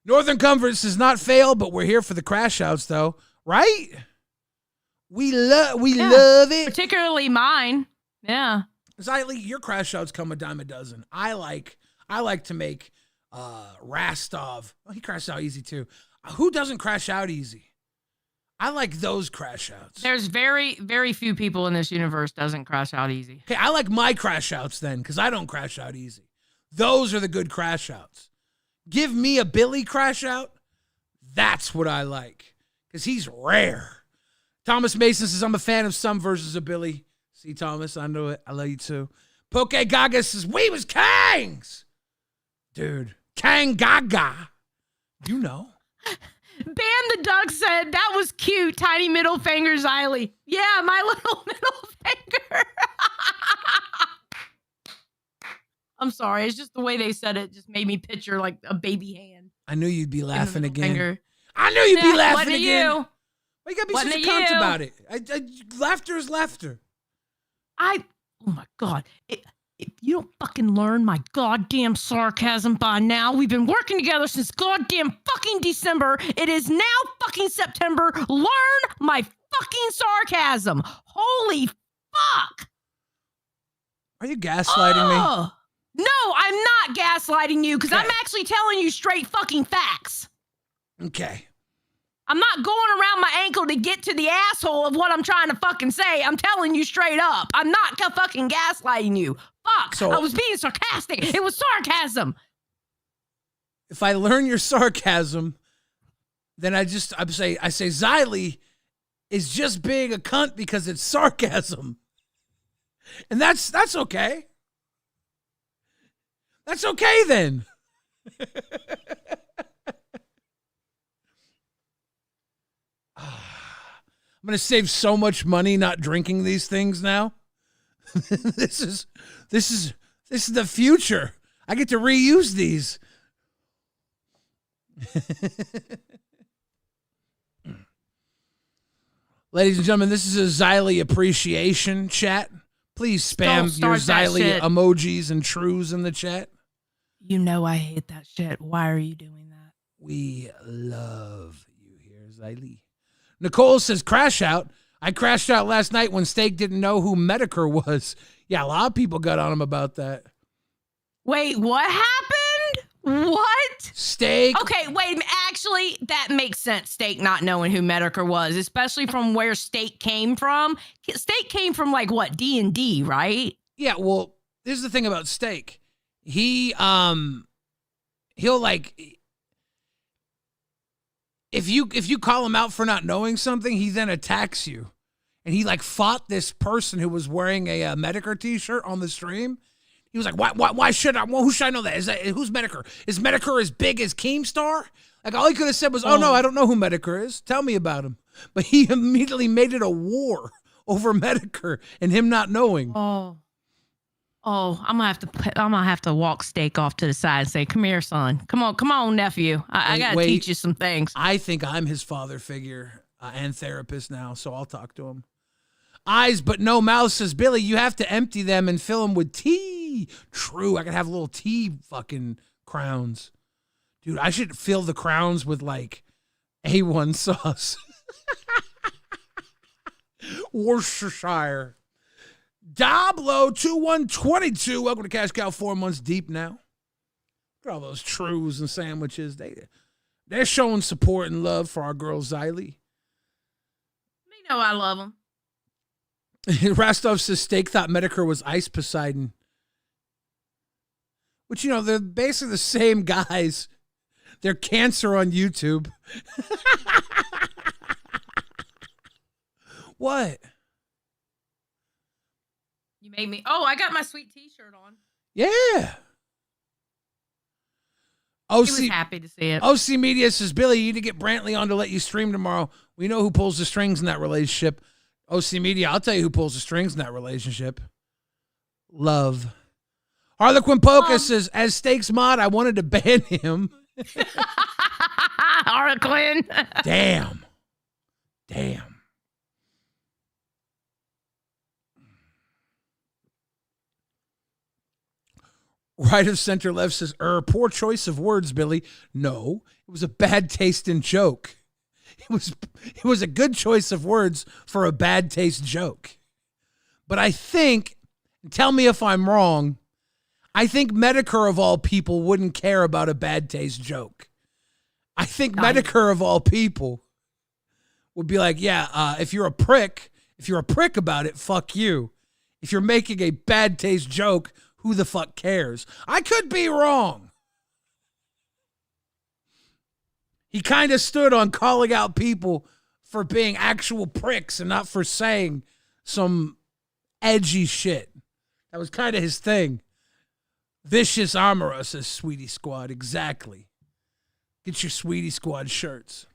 Northern Comfort says not fail, but we're here for the crash outs, though. Right? We love it. Particularly mine. Yeah. Xylee, your crash outs come a dime a dozen. I like to make Rastov. Well, he crashed out easy too. Who doesn't crash out easy? I like those crash outs. There's very, very few people in this universe doesn't crash out easy. Okay, I like my crash outs then because I don't crash out easy. Those are the good crash outs. Give me a Billy crash out. That's what I like because he's rare. Thomas Mason says, I'm a fan of some versions of Billy. See, Thomas, I know it. I love you too. Poke Gaga says, we was Kangs. Dude, Kang Gaga. You know. Ban the Duck said, that was cute. Tiny middle finger, Xylee. Yeah, my little middle finger. I'm sorry. It's just the way they said it just made me picture like a baby hand. I knew you'd be laughing again. Finger. I knew you'd be laughing again. You. Why you gotta be such a cunt about it? Laughter is laughter. Oh my God. If you don't fucking learn my goddamn sarcasm by now, we've been working together since goddamn fucking December. It is now fucking September. Learn my fucking sarcasm. Holy fuck. Are you gaslighting me? No, I'm not gaslighting you because I'm actually telling you straight fucking facts. Okay. I'm not going around my ankle to get to the asshole of what I'm trying to fucking say. I'm telling you straight up. I'm not fucking gaslighting you. Fuck. So, I was being sarcastic. It was sarcasm. If I learn your sarcasm, then I say Xylee is just being a cunt because it's sarcasm. And that's okay. That's okay then. I'm going to save so much money not drinking these things now. This is the future. I get to reuse these. Ladies and gentlemen, this is a Xylee appreciation chat. Please spam your Xylee emojis and trues in the chat. You know I hate that shit. Why are you doing that? We love you here, Xylee. Nicole says, crash out. I crashed out last night when Steak didn't know who Medicare was. Yeah, a lot of people got on him about that. Wait, what happened? What? Steak. Okay, wait. Actually, that makes sense. Steak not knowing who Medicare was, especially from where Steak came from. Steak came from like what, D&D, right? Yeah, well, this is the thing about Steak. He'll like, if you call him out for not knowing something, he then attacks you. And he like fought this person who was wearing a Medicare t-shirt on the stream. He was like, why should I? Well, who should I know that? Who's Medicare? Is Medicare as big as Keemstar? Like, all he could have said was, oh, no, I don't know who Medicare is. Tell me about him. But he immediately made it a war over Medicare and him not knowing. I'm gonna have to walk Steak off to the side and say, "Come here, son. Come on, nephew. I gotta teach you some things." I think I'm his father figure and therapist now, so I'll talk to him. Eyes but no mouth, says Billy. You have to empty them and fill them with tea. True, I could have little tea fucking crowns. Dude, I should fill the crowns with like A1 sauce. Worcestershire. Doblo2122. Welcome to Cash Cow, 4 months deep now. Look at all those trues and sandwiches. They're showing support and love for our girl Xylee. You know I love them. Rastov says Steak thought Medicare was Ice Poseidon. Which, you know, they're basically the same guys. They're cancer on YouTube. What? You made me. Oh, I got my sweet t-shirt on. Yeah. He was happy to see it. OC Media says, Billy, you need to get Brantley on to let you stream tomorrow. We know who pulls the strings in that relationship. OC Media, I'll tell you who pulls the strings in that relationship. Love. Harlequin Polka says, as Steak's mod, I wanted to ban him. Harlequin. Damn. Right of center left says, poor choice of words, Billy. No, it was a bad taste in joke. It was a good choice of words for a bad taste joke. But I think, tell me if I'm wrong, I think Medicare of all people wouldn't care about a bad taste joke. I think Medicare of all people would be like, yeah, if you're a prick about it, fuck you. If you're making a bad taste joke, who the fuck cares? I could be wrong. He kind of stood on calling out people for being actual pricks and not for saying some edgy shit. That was kind of his thing. Vicious Armorer says Sweetie Squad. Exactly. Get your Sweetie Squad shirts.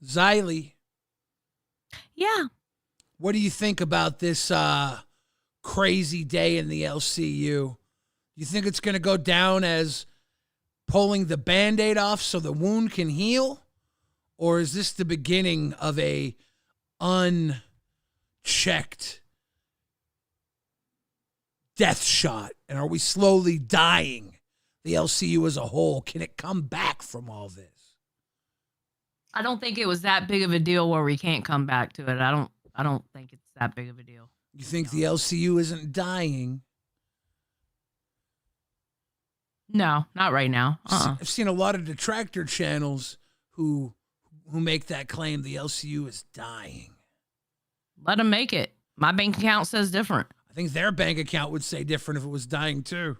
Xylee. Yeah. What do you think about this crazy day in the LCU? You think it's going to go down as pulling the Band-Aid off so the wound can heal? Or is this the beginning of a unchecked death shot? And are we slowly dying? The LCU as a whole, can it come back from all this? I don't think it was that big of a deal where we can't come back to it. I don't think it's that big of a deal. You think the LCU isn't dying? No, not right now. I've seen a lot of detractor channels who make that claim the LCU is dying. Let them make it. My bank account says different. I think their bank account would say different if it was dying too.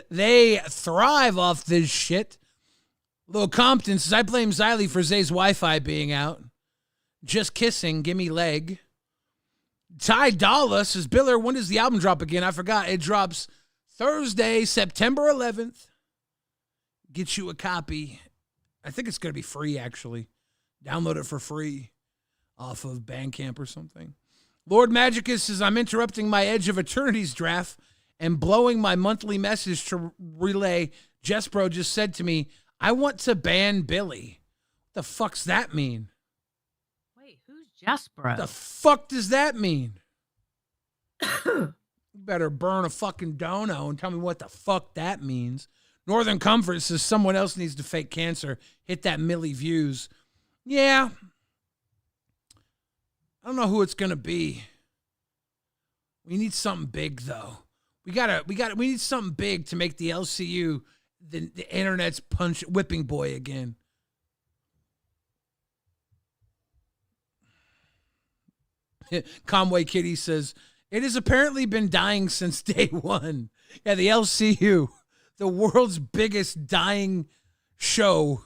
They thrive off this shit. Lil Compton says, I blame Xylee for Zay's Wi-Fi being out. Just kissing, gimme leg. Ty Dalla says, Biller, when does the album drop again? I forgot. It drops Thursday, September 11th. Get you a copy. I think it's going to be free, actually. Download it for free off of Bandcamp or something. Lord Magicus says, I'm interrupting my Edge of Eternity's draft and blowing my monthly message to relay. Jespro just said to me, I want to ban Billy. What the fuck's that mean? Wait, Who's Jespro? The fuck does that mean? You better burn a fucking dono and tell me what the fuck that means. Northern Comfort says someone else needs to fake cancer. Hit that milli views. Yeah. I don't know who it's gonna be. We need something big though. We need something big to make the LCU the internet's whipping boy again. Conway Kitty says, it has apparently been dying since day one. Yeah, the LCU, the world's biggest dying show,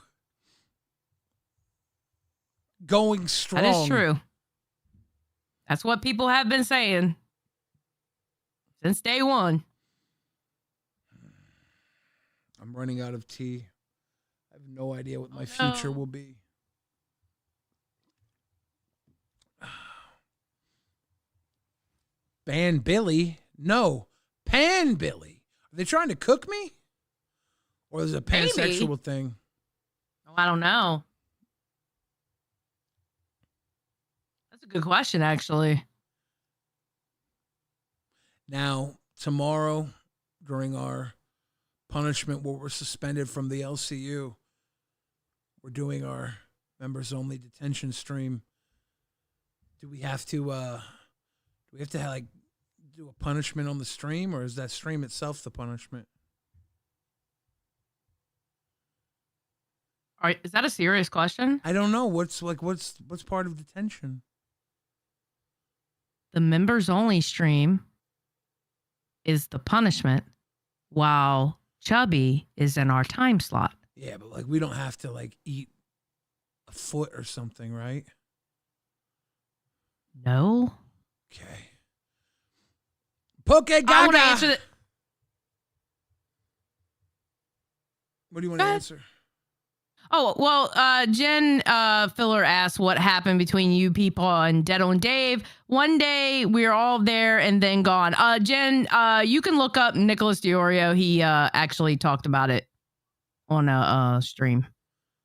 going strong. That is true. That's what people have been saying since day one. I'm running out of tea. I have no idea what my future will be. Ban Billy? No. Pan Billy. Are they trying to cook me? Or is it a pansexual thing? Oh, I don't know. That's a good question, actually. Now, tomorrow, during our punishment where we're suspended from the LCU, we're doing our members-only detention stream. Do we have to like do a punishment on the stream, or is that stream itself the punishment? All right, is that a serious question? I don't know. What's part of detention? The members only stream is the punishment, while Chubby is in our time slot. Yeah, but like we don't have to like eat a foot or something, right? No. Okay. Poke Gaga. I want to answer that. What do you want to answer? Oh, well, Jen Filler asked what happened between you people and Dedo and Dave. One day we were all there and then gone. Jen, you can look up Nicholas DiOrio. He actually talked about it on a stream.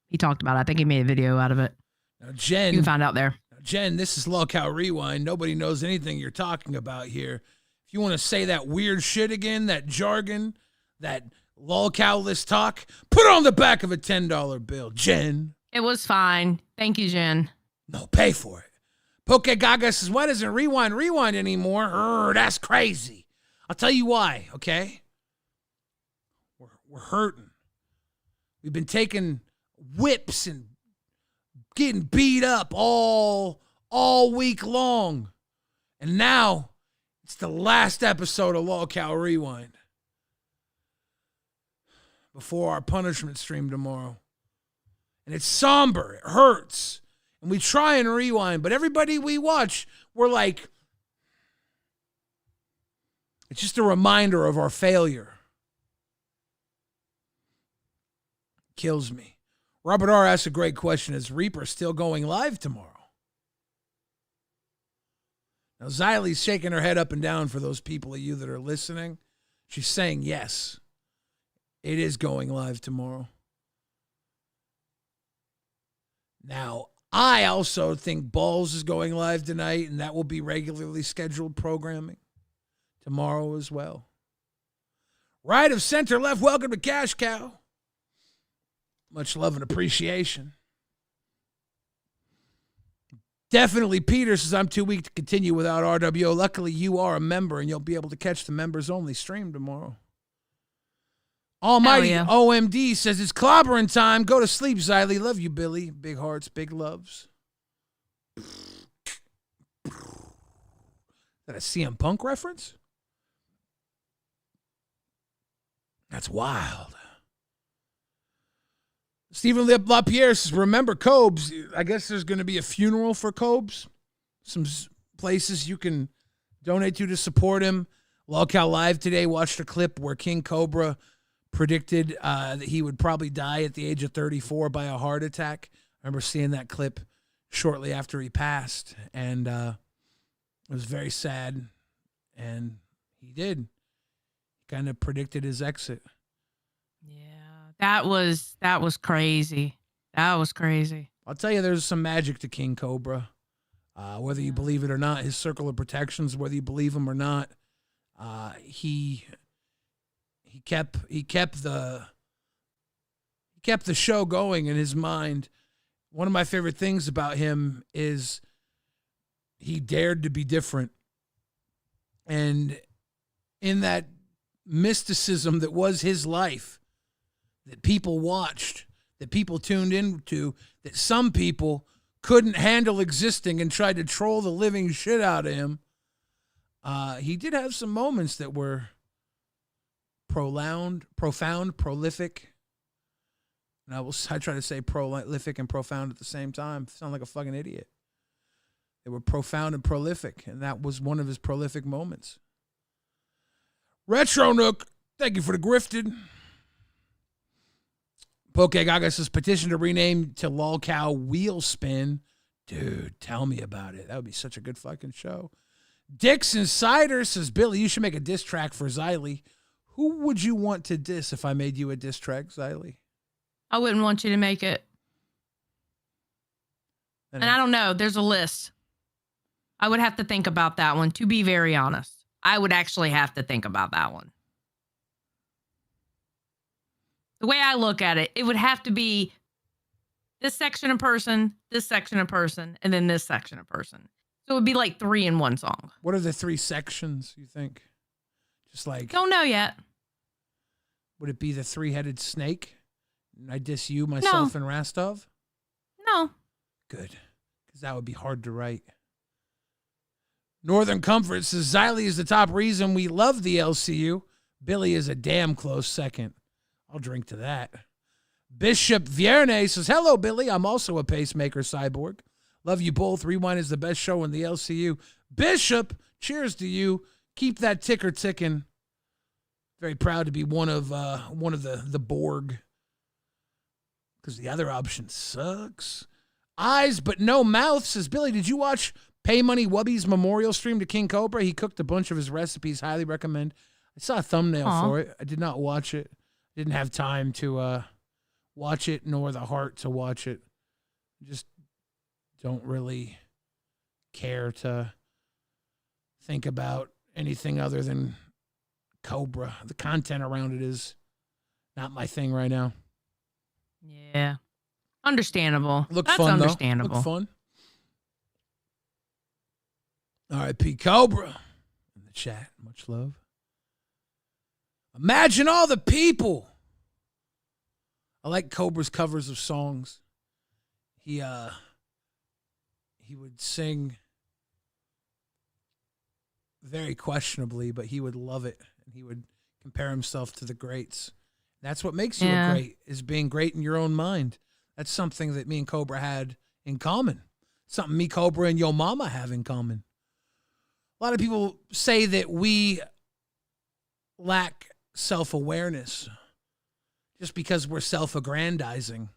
He talked about it. I think he made a video out of it. Now, Jen, you can find out there. Jen, this is LolcowRewind. Nobody knows anything you're talking about here. If you want to say that weird shit again, that jargon, that lolcow-less talk, put it on the back of a $10 bill, Jen. It was fine. Thank you, Jen. No, pay for it. Poke Gaga says, why doesn't Rewind anymore? That's crazy. I'll tell you why, okay? We're hurting. We've been taking whips and getting beat up all week long. And now it's the last episode of LolcowRewind before our punishment stream tomorrow. And it's somber. It hurts. And we try and rewind, but everybody we watch, we're like, it's just a reminder of our failure. Kills me. Robert R. asks a great question. Is Reaper still going live tomorrow? Now, Xylie's shaking her head up and down for those people of you that are listening. She's saying yes. It is going live tomorrow. Now, I also think Balls is going live tonight, and that will be regularly scheduled programming tomorrow as well. Right of center left, welcome to Cash Cow. Much love and appreciation. Definitely Peter says, I'm too weak to continue without RWO. Luckily, you are a member, and you'll be able to catch the members-only stream tomorrow. Almighty OMD says, it's clobbering time. Go to sleep, Xylie. Love you, Billy. Big hearts, big loves. Is that a CM Punk reference? That's wild. Stephen LaPierre says, remember Cobes. I guess there's going to be a funeral for Cobes. Some places you can donate to support him. Lolcow Live today watched a clip where King Cobra predicted that he would probably die at the age of 34 by a heart attack. I remember seeing that clip shortly after he passed, and it was very sad, and he did. He kind of predicted his exit. That was crazy. That was crazy. I'll tell you, there's some magic to King Cobra. Whether you believe it or not, his circle of protections, whether you believe him or not, he kept the show going in his mind. One of my favorite things about him is he dared to be different. And in that mysticism that was his life, that people watched, that people tuned into, that some people couldn't handle existing and tried to troll the living shit out of him, he did have some moments that were profound, prolific. And I try to say prolific and profound at the same time. Sound like a fucking idiot. They were profound and prolific, and that was one of his prolific moments. Retro Nook, thank you for the grifted. Poke Gaga says petition to rename to Lolcow Wheel Spin. Dude, tell me about it. That would be such a good fucking show. Dixon Cider says, Billy, you should make a diss track for Xylee. Who would you want to diss if I made you a diss track, Xylee? I wouldn't want you to make it. And I don't know. There's a list. I would have to think about that one, to be very honest. I would actually have to think about that one. The way I look at it, it would have to be this section of person, and then this section of person. So it would be like 3 in one song. What are the 3 sections, you think? Just like... Don't know yet. Would it be the 3-headed snake? And I diss you, myself, and Rastov? No. Good. Because that would be hard to write. Northern Comfort says, Xylee is the top reason we love the LCU. Billy is a damn close second. I'll drink to that. Bishop Vierne says, hello, Billy. I'm also a pacemaker cyborg. Love you both. Rewind is the best show in the LCU. Bishop, cheers to you. Keep that ticker ticking. Very proud to be one of the Borg. Because the other option sucks. Eyes but no mouth says, Billy, did you watch Pay Money Wubby's memorial stream to King Cobra? He cooked a bunch of his recipes. Highly recommend. I saw a thumbnail for it. I did not watch it. Didn't have time to watch it, nor the heart to watch it. Just don't really care to think about anything other than Cobra. The content around it is not my thing right now. Yeah. Understandable. Looked That's fun, understandable. Though. Looked fun. R.I.P. Cobra in the chat. Much love. Imagine all the people. I like Cobra's covers of songs. He would sing very questionably, but he would love it. And he would compare himself to the greats. That's what makes you a great, is being great in your own mind. That's something that me and Cobra had in common. Something me, Cobra, and Yo Mama have in common. A lot of people say that we lack self-awareness just because we're self-aggrandizing.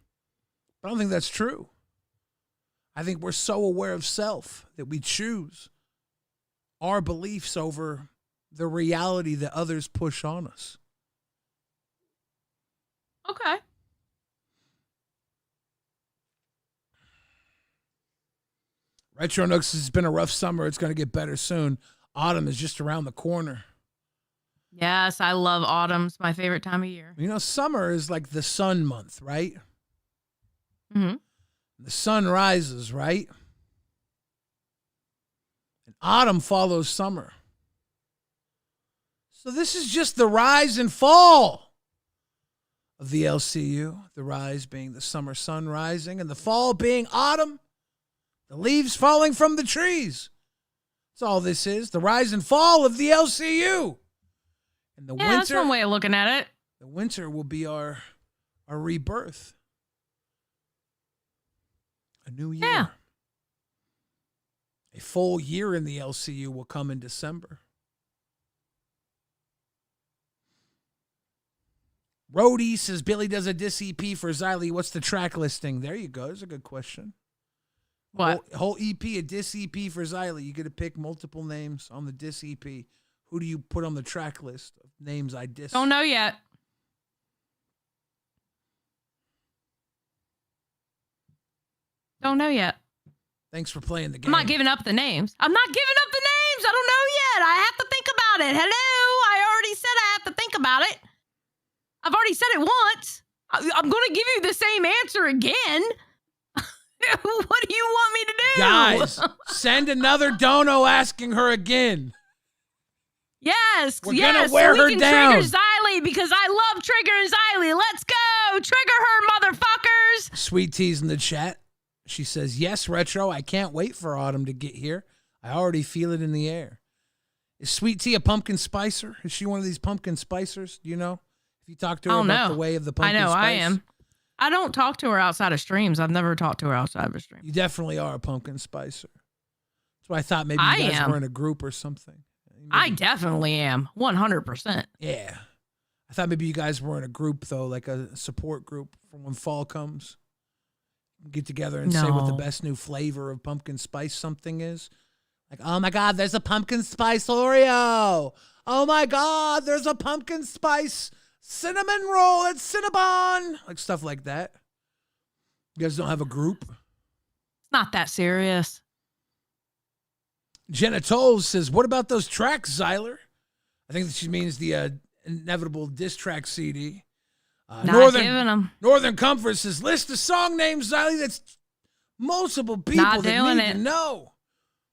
But I don't think that's true. I think we're so aware of self that we choose our beliefs over the reality that others push on us. Okay. Retro Nooks, has been a rough summer. It's going to get better soon. Autumn is just around the corner. Yes, I love autumn. It's my favorite time of year. You know, summer is like the sun month, right? Mm-hmm. The sun rises, right? And autumn follows summer. So this is just the rise and fall of the LCU. The rise being the summer sun rising and the fall being autumn. The leaves falling from the trees. That's all this is. The rise and fall of the LCU. And the winter. That's one way of looking at it. The winter will be our rebirth. A new year. Yeah. A full year in the LCU will come in December. Rhodey says Billy does a diss EP for Xylee. What's the track listing? There you go. That's a good question. What? Whole EP, a diss EP for Xylee. You get to pick multiple names on the diss EP. Who do you put on the track list of names I diss? Don't know yet. Don't know yet. Thanks for playing the game. I'm not giving up the names. I don't know yet. I have to think about it. Hello? I already said I have to think about it. I've already said it once. I'm going to give you the same answer again. What do you want me to do? Guys, send another dono asking her again. Yes, We're gonna wear so her we can down. trigger Xylee because I love triggering Xylee. Let's go. Trigger her, motherfuckers. Sweet Tea's in the chat. She says, yes, Retro, I can't wait for autumn to get here. I already feel it in the air. Is Sweet Tea a pumpkin spicer? Is she one of these pumpkin spicers? Do you know? If you talk to her about the way of the pumpkin spice. I am. I don't talk to her outside of streams. I've never talked to her outside of a stream. You definitely are a pumpkin spicer. That's why I thought maybe you guys were in a group or something. I definitely am. 100%. Yeah. I thought maybe you guys were in a group, though, like a support group for when fall comes. Get together and say what the best new flavor of pumpkin spice something is. Like, oh, my God, there's a pumpkin spice Oreo. Oh, my God, there's a pumpkin spice cinnamon roll at Cinnabon. Like stuff like that. You guys don't have a group? It's not that serious. Jenna Tolles says, what about those tracks, Zyler? I think that she means the inevitable diss track CD. Not giving them. Northern Comfort says, list the song names, Zylie, that's multiple people that need to know.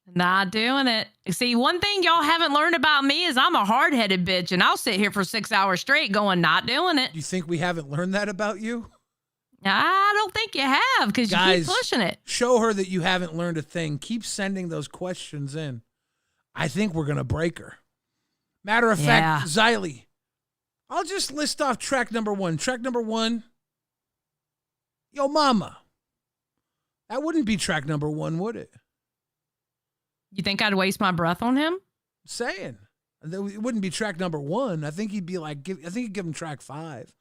Not doing it. See, one thing y'all haven't learned about me is I'm a hard-headed bitch, and I'll sit here for 6 hours straight going, not doing it. You think we haven't learned that about you? I don't think you have, because you keep pushing it. Show her that you haven't learned a thing. Keep sending those questions in. I think we're going to break her. Matter of fact, Zylie, I'll just list off track number one. Track number one, Yo Mama. That wouldn't be track number one, would it? You think I'd waste my breath on him? Saying. It wouldn't be track number one. I think he'd be like, I think you'd give him track 5.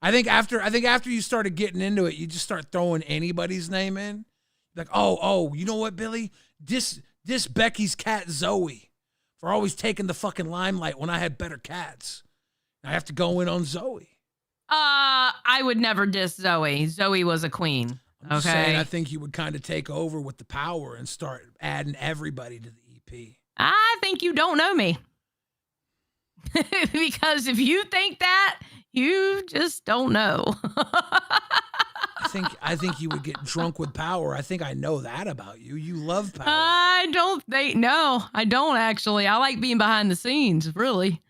I think after you started getting into it, you just start throwing anybody's name in. Like, oh, you know what, Billy? This Becky's cat Zoe for always taking the fucking limelight when I had better cats. I have to go in on Zoe. I would never diss Zoe. Zoe was a queen. I'm just saying, I think you would kind of take over with the power and start adding everybody to the EP. I think you don't know me. Because if you think that, you just don't know. I think you would get drunk with power. I think I know that about you. You love power. I don't actually. I like being behind the scenes, really.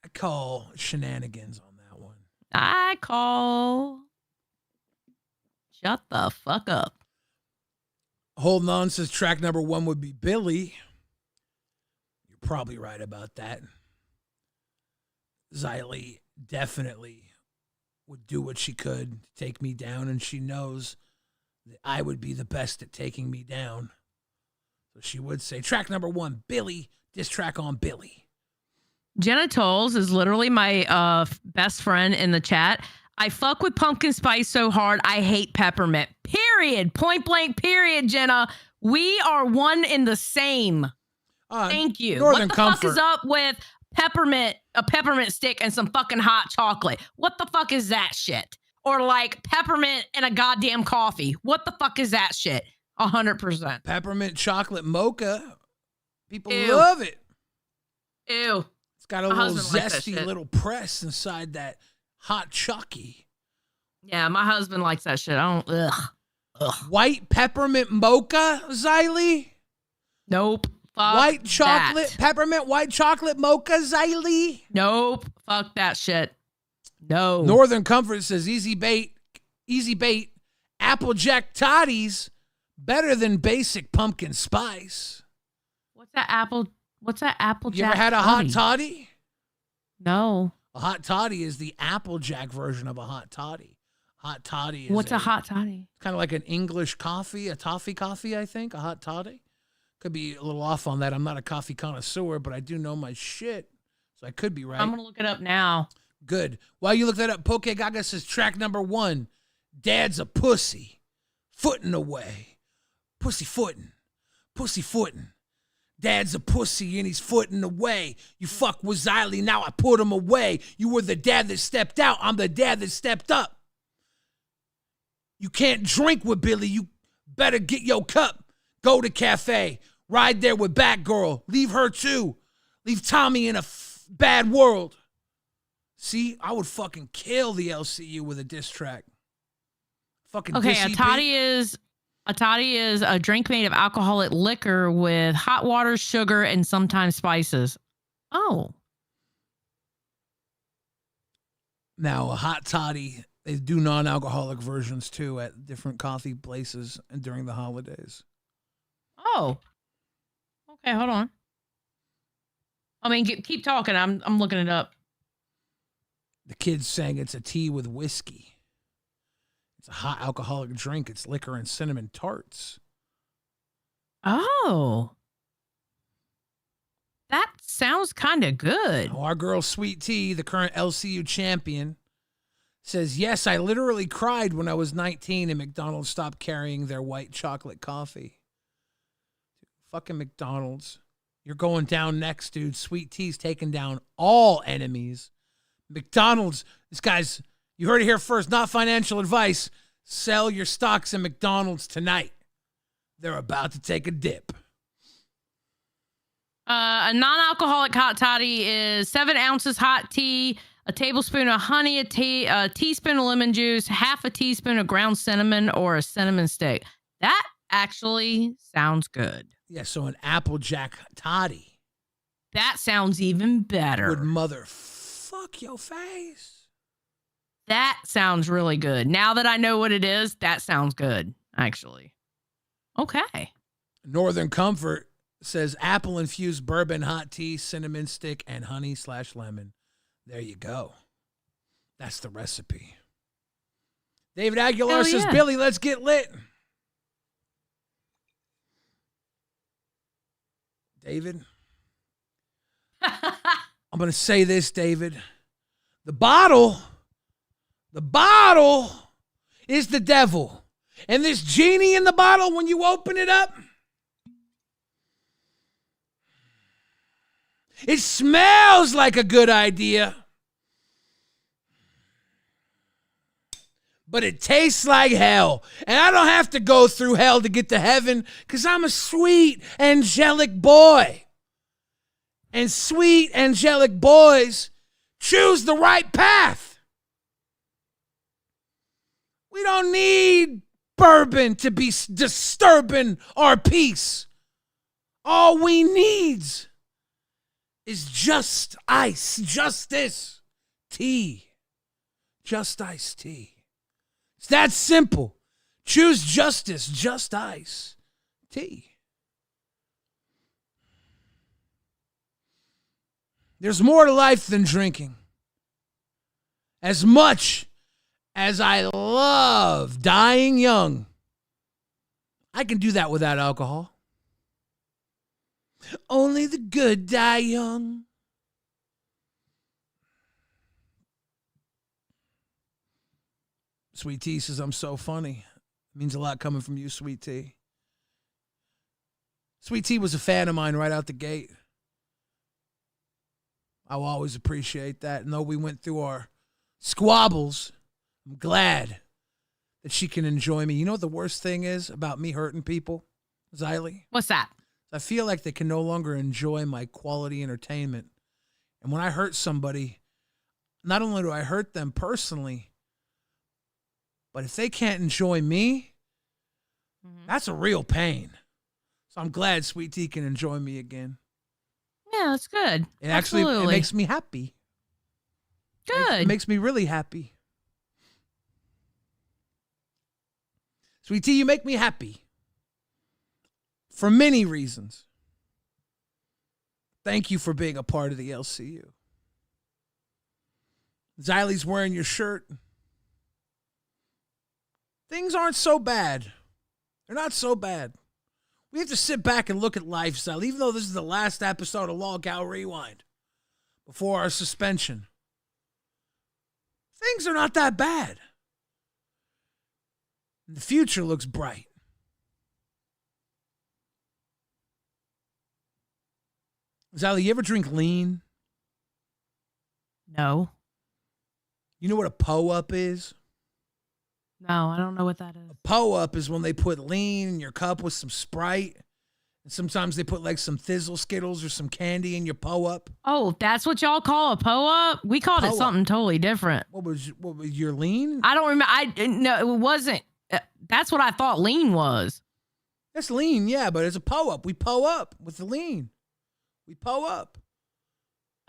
I call shenanigans on that one. I call shut the fuck up. Holding On says track number one would be Billy. You're probably right about that. Zylie definitely would do what she could to take me down, and she knows that I would be the best at taking me down. So she would say, track number one, Billy, diss track on Billy. Jenna Tolles is literally my best friend in the chat. I fuck with pumpkin spice so hard, I hate peppermint. Period. Point blank, period, Jenna. We are one in the same. Thank you. Northern What the Comfort. fuck is up with a peppermint stick and some fucking hot chocolate? What the fuck is that shit? Or like peppermint and a goddamn coffee. What the fuck is that shit? 100%. Peppermint chocolate mocha. People Ew. love it. Ew. It's got a My little husband likes that zesty shit. little press inside that hot chalky. Yeah, my husband likes that shit. I don't, ugh. White peppermint mocha, Zylie? Nope. Fuck White chocolate, that. peppermint white chocolate mocha, Zylie? Nope. Fuck that shit. No. Northern Comfort says easy bait, Applejack toddies, better than basic pumpkin spice. What's that Applejack? You ever had a hot toddy? No. A hot toddy is the Applejack version of a hot toddy. Hot toddy is What's a hot toddy? kind of like an English coffee, a toffee coffee, I think, a hot toddy. Could be a little off on that. I'm not a coffee connoisseur, but I do know my shit, so I could be right. I'm going to look it up now. Good. While you look that up, Poke Gaga says track number one, Dad's a pussy, footing away. Pussy footing. Dad's a pussy and he's footing away. You fuck with Zylie, now I put him away. You were the dad that stepped out, I'm the dad that stepped up. You can't drink with Billy. You better get your cup. Go to cafe. Ride there with Batgirl. Leave her too. Leave Tommy in a bad world. See, I would fucking kill the LCU with a diss track. Fucking Okay, diss a toddy is a drink made of alcoholic liquor with hot water, sugar, and sometimes spices. Oh. Now, a hot toddy, they do non-alcoholic versions too at different coffee places and during the holidays. Oh. Okay, hold on. I mean, keep talking. I'm looking it up. The kids saying it's a tea with whiskey. It's a hot alcoholic drink. It's liquor and cinnamon tarts. Oh. That sounds kind of good. Our girl Sweet Tea, the current LCU champion, says, yes, I literally cried when I was 19 and McDonald's stopped carrying their white chocolate coffee. Fucking McDonald's. You're going down next, dude. Sweet Tea's taking down all enemies. McDonald's, this guy's, you heard it here first, not financial advice. Sell your stocks in McDonald's tonight. They're about to take a dip. A non-alcoholic hot toddy is 7 ounces hot tea, a tablespoon of honey, a teaspoon of lemon juice, half a teaspoon of ground cinnamon, or a cinnamon stick. That actually sounds good. Yeah, so an Applejack toddy. That sounds even better. Would motherfuck your face. That sounds really good. Now that I know what it is, that sounds good, actually. Okay. Northern Comfort says apple-infused bourbon hot tea, cinnamon stick, and honey/lemon. There you go. That's the recipe. David Aguilar says, Billy, let's get lit. David? I'm going to say this, David. The bottle is the devil. And this genie in the bottle, when you open it up, it smells like a good idea. But it tastes like hell. And I don't have to go through hell to get to heaven because I'm a sweet, angelic boy. And sweet, angelic boys choose the right path. We don't need bourbon to be disturbing our peace. All we need is just ice, justice, tea, just iced tea. It's that simple. Choose justice, just ice, tea. There's more to life than drinking. As much as I love dying young, I can do that without alcohol. Only the good die young. Sweet Tea says, I'm so funny. It means a lot coming from you, Sweet Tea. Sweet Tea was a fan of mine right out the gate. I will always appreciate that. And though we went through our squabbles, I'm glad that she can enjoy me. You know what the worst thing is about me hurting people, Xylee? What's that? I feel like they can no longer enjoy my quality entertainment. And when I hurt somebody, not only do I hurt them personally, but if they can't enjoy me, that's a real pain. So I'm glad Sweet Tea can enjoy me again. Yeah, that's good. It actually it makes me happy. Good. It makes me really happy. Sweet Tea, you make me happy. For many reasons. Thank you for being a part of the LCU. Xylee's wearing your shirt. Things aren't so bad. They're not so bad. We have to sit back and look at life, Xylee, even though this is the last episode of LolcowRewind before our suspension. Things are not that bad. The future looks bright. Xylee, you ever drink lean? No. You know what a po-up is? No, I don't know what that is. Po-up is when they put lean in your cup with some Sprite. And sometimes they put like some Thizzle Skittles or some candy in your po-up. Oh, that's what y'all call a po-up? We called it something totally different. What was your lean? I don't remember. No, it wasn't. That's what I thought lean was. That's lean, yeah, but it's a po-up. We po-up with the lean. We po-up.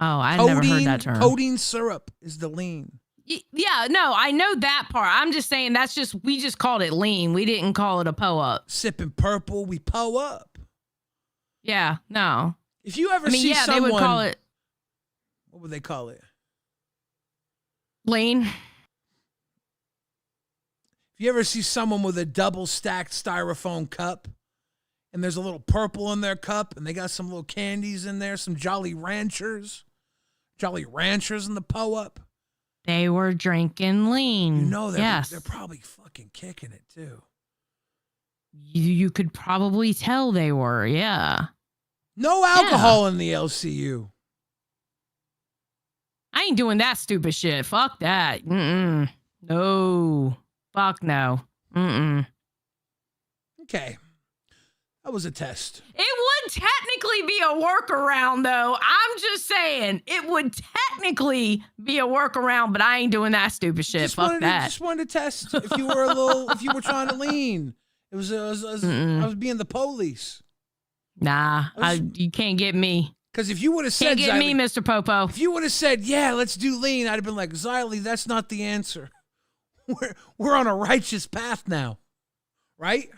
Oh, I never heard that term. Codeine syrup is the lean. Yeah, no, I know that part. I'm just saying we just called it lean. We didn't call it a po-up. Sipping purple, we po-up. Yeah, no. If you ever see someone, they would call it. What would they call it? Lean. If you ever see someone with a double stacked styrofoam cup and there's a little purple in their cup and they got some little candies in there, some Jolly Ranchers in the po-up. They were drinking lean. You know they're probably fucking kicking it too. You could probably tell they were, yeah. No alcohol in the LCU. I ain't doing that stupid shit. Fuck that. Mm-mm. No. Fuck no. Mm-mm. Okay. That was a test. It would technically be a workaround, though. I'm just saying. It would technically be a workaround, but I ain't doing that stupid shit. Fuck that. Just wanted to test if you were if you were trying to lean. I was being the police. Nah, you can't get me. Because if you would have said, can't get me, Mr. Popo. If you would have said, yeah, let's do lean, I'd have been like, Xylee, that's not the answer. We're on a righteous path now, right?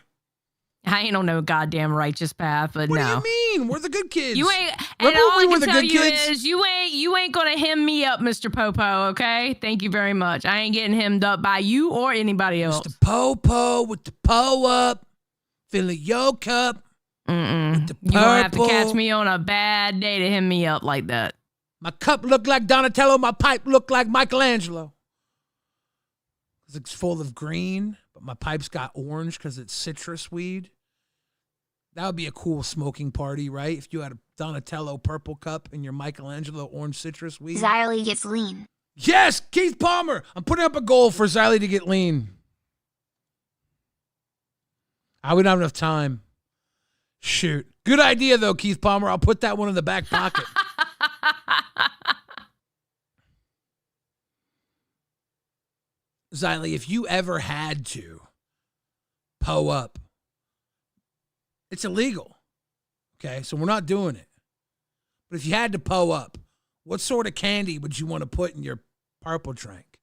I ain't on no goddamn righteous path, but what no. What do you mean? We're the good kids. You ain't. Remember and all when we I were can the tell good you kids? is you ain't gonna hem me up, Mr. Popo. Okay, thank you very much. I ain't getting hemmed up by you or anybody else. Mr. Popo with the po-up, filling your cup. Mm-mm. You don't have to catch me on a bad day to hem me up like that. My cup looked like Donatello. My pipe looked like Michelangelo. It's full of green, but my pipe's got orange because it's citrus weed. That would be a cool smoking party, right? If you had a Donatello purple cup and your Michelangelo orange citrus weed. Xylee gets lean. Yes, Keith Palmer. I'm putting up a goal for Xylee to get lean. I would not have enough time. Shoot. Good idea, though, Keith Palmer. I'll put that one in the back pocket. Xylee, if you ever had to po-up, it's illegal. Okay, so we're not doing it. But if you had to po-up, what sort of candy would you want to put in your purple drink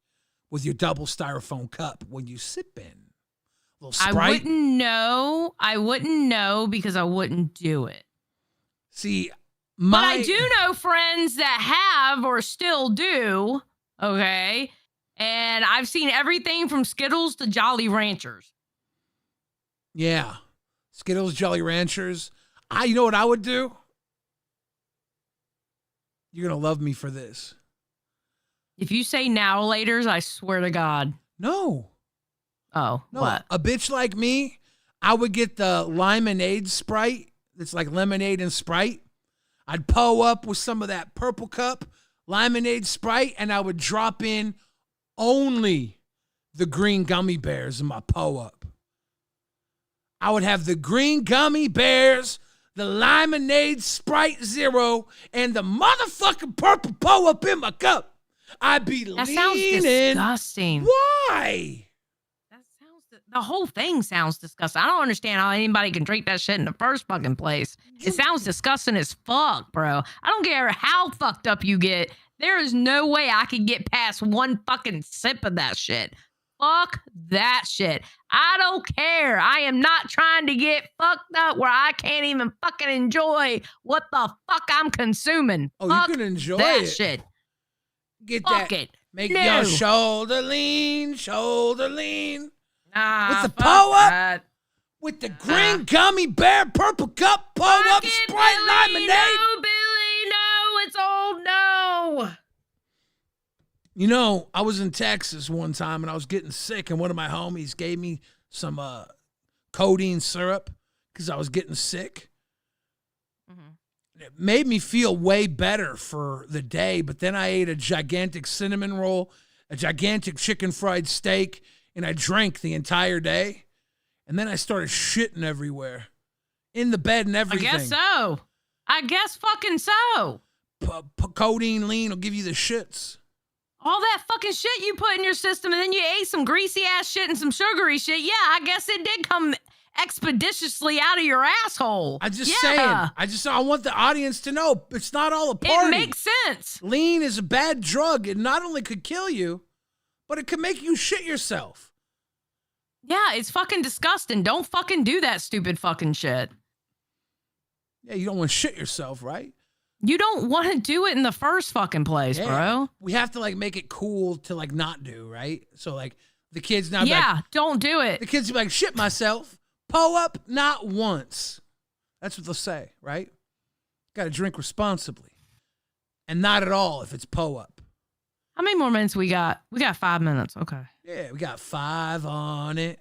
with your double styrofoam cup when you sip in? A little Sprite? I wouldn't know because I wouldn't do it. See, but I do know friends that have or still do, okay? And I've seen everything from Skittles to Jolly Ranchers. Yeah. Skittles, Jolly Ranchers. You know what I would do? You're going to love me for this. If you say now laters, I swear to God. No. Oh, no. What? A bitch like me, I would get the Limonade Sprite. It's like lemonade and Sprite. I'd po-up with some of that purple cup, Limonade Sprite, and I would drop in only the green gummy bears in my po-up. I would have the green gummy bears, the Limonade Sprite Zero, and the motherfucking purple po-up in my cup. I'd be leaning. That sounds disgusting. Why? The whole thing sounds disgusting. I don't understand how anybody can drink that shit in the first fucking place. It sounds disgusting as fuck, bro. I don't care how fucked up you get. There is no way I can get past one fucking sip of that shit. Fuck that shit. I don't care. I am not trying to get fucked up where I can't even fucking enjoy what the fuck I'm consuming. Oh, fuck you can enjoy that it. shit. Get fuck that. it. Make No. your shoulder lean, shoulder lean. Nah, With the fuck po-up, that. with the green gummy bear purple cup, po-up, Fucking Sprite, Billy, Limonade. no, Billy, no, it's old no. You know, I was in Texas one time and I was getting sick, and one of my homies gave me some codeine syrup because I was getting sick. Mm-hmm. It made me feel way better for the day, but then I ate a gigantic cinnamon roll, a gigantic chicken fried steak, and I drank the entire day, and then I started shitting everywhere, in the bed and everything. I guess so. I guess fucking so. Codeine lean will give you the shits. All that fucking shit you put in your system, and then you ate some greasy ass shit and some sugary shit. Yeah, I guess it did come expeditiously out of your asshole. I'm just saying. I want the audience to know it's not all a party. It makes sense. Lean is a bad drug. It not only could kill you, but it could make you shit yourself. Yeah, it's fucking disgusting. Don't fucking do that stupid fucking shit. Yeah, you don't want to shit yourself, right? You don't want to do it in the first fucking place, bro. We have to like make it cool to like not do, right? So like the kids now don't do it. The kids be like, shit myself. Pull up not once. That's what they'll say, right? Got to drink responsibly. And not at all if it's up. How many more minutes we got? We got 5 minutes. Okay. Yeah, we got 5 on it.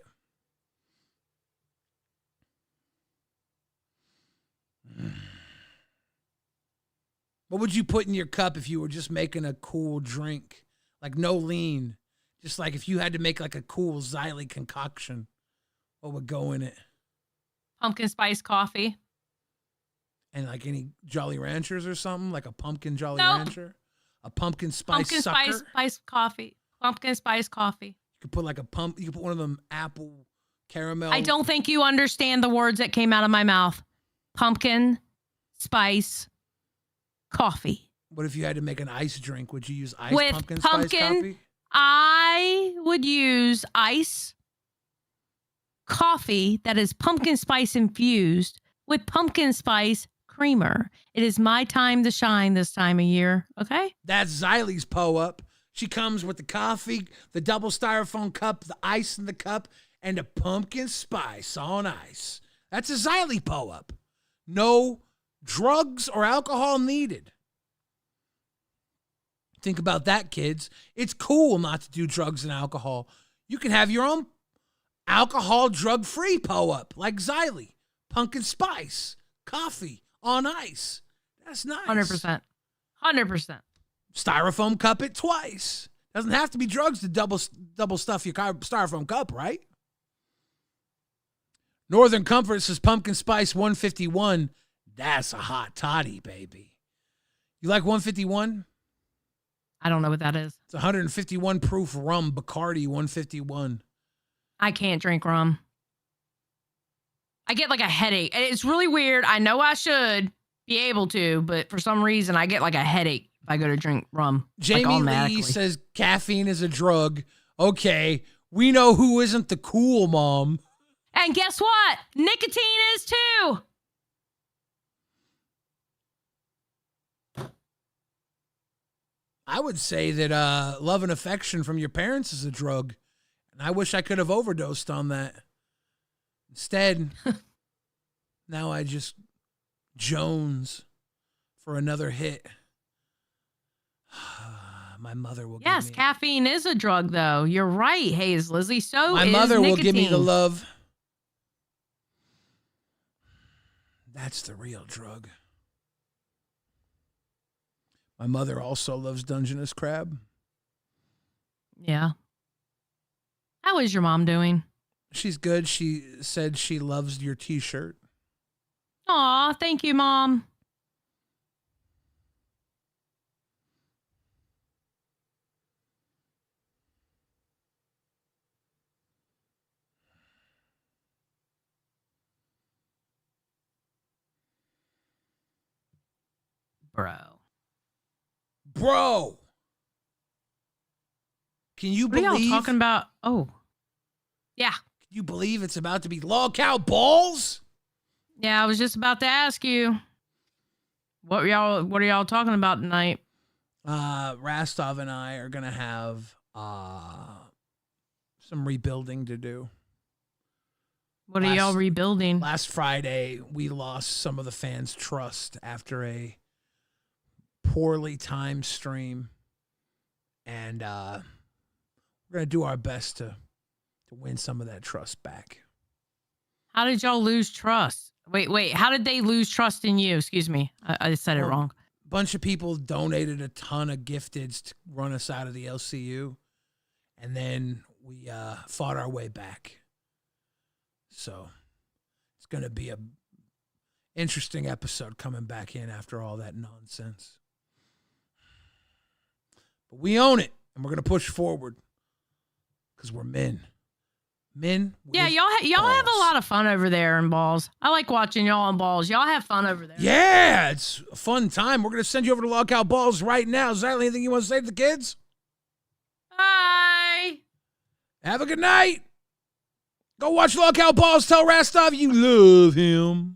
What would you put in your cup if you were just making a cool drink? Like no lean. Just like if you had to make like a cool Xylee concoction, what would go in it? Pumpkin spice coffee. And like any Jolly Ranchers or something? Like a pumpkin Jolly Rancher? A pumpkin spice sucker? Pumpkin spice coffee. Pumpkin spice coffee. You could put like you could put one of them apple caramel. I don't think you understand the words that came out of my mouth. Pumpkin spice coffee. What if you had to make an ice drink? Would you use ice with pumpkin spice coffee? I would use ice coffee that is pumpkin spice infused with pumpkin spice creamer. It is my time to shine this time of year. Okay? That's Xylee's up. She comes with the coffee, the double styrofoam cup, the ice in the cup, and a pumpkin spice on ice. That's a Xylee up. No drugs or alcohol needed. Think about that, kids. It's cool not to do drugs and alcohol. You can have your own alcohol drug-free up, like Xylee. Pumpkin spice, coffee on ice. That's nice. 100%. 100%. Styrofoam cup it twice. Doesn't have to be drugs to double stuff your styrofoam cup, right? Northern Comfort says pumpkin spice 151. That's a hot toddy, baby. You like 151? I don't know what that is. It's 151 proof rum, Bacardi 151. I can't drink rum. I get like a headache. It's really weird. I know I should be able to, but for some reason I get like a headache if I go to drink rum. Jamie Lee says caffeine is a drug. Okay, we know who isn't the cool mom. And guess what? Nicotine is too. I would say that love and affection from your parents is a drug. And I wish I could have overdosed on that. Instead, now I just Jones for another hit. My mother will give me... Yes, caffeine is a drug, though. You're right, Hayes Lizzie. So my is mother will nicotine. give me the love. That's the real drug. My mother also loves Dungeness crab. Yeah. How is your mom doing? She's good. She said she loves your t-shirt. Aw, thank you, Mom. Bro. Can you believe? What are y'all talking about? Oh. Yeah. Can you believe it's about to be Lolcow balls? Yeah, I was just about to ask you. What are y'all talking about tonight? Rastov and I are gonna have some rebuilding to do. What are y'all rebuilding? Last Friday, we lost some of the fans' trust after a poorly timed stream. And we're going to do our best to win some of that trust back. How did y'all lose trust? Wait. How did they lose trust in you? Excuse me. I said it wrong. A bunch of people donated a ton of gifteds to run us out of the LCU. And then we fought our way back. So it's going to be a interesting episode coming back in after all that nonsense. But we own it, and we're going to push forward because we're men. Men. Yeah, y'all have a lot of fun over there in Balls. I like watching y'all on Balls. Y'all have fun over there. Yeah, it's a fun time. We're going to send you over to Lockout Balls right now. Is there anything you want to say to the kids? Bye. Have a good night. Go watch Lockout Balls. Tell Rastov you love him.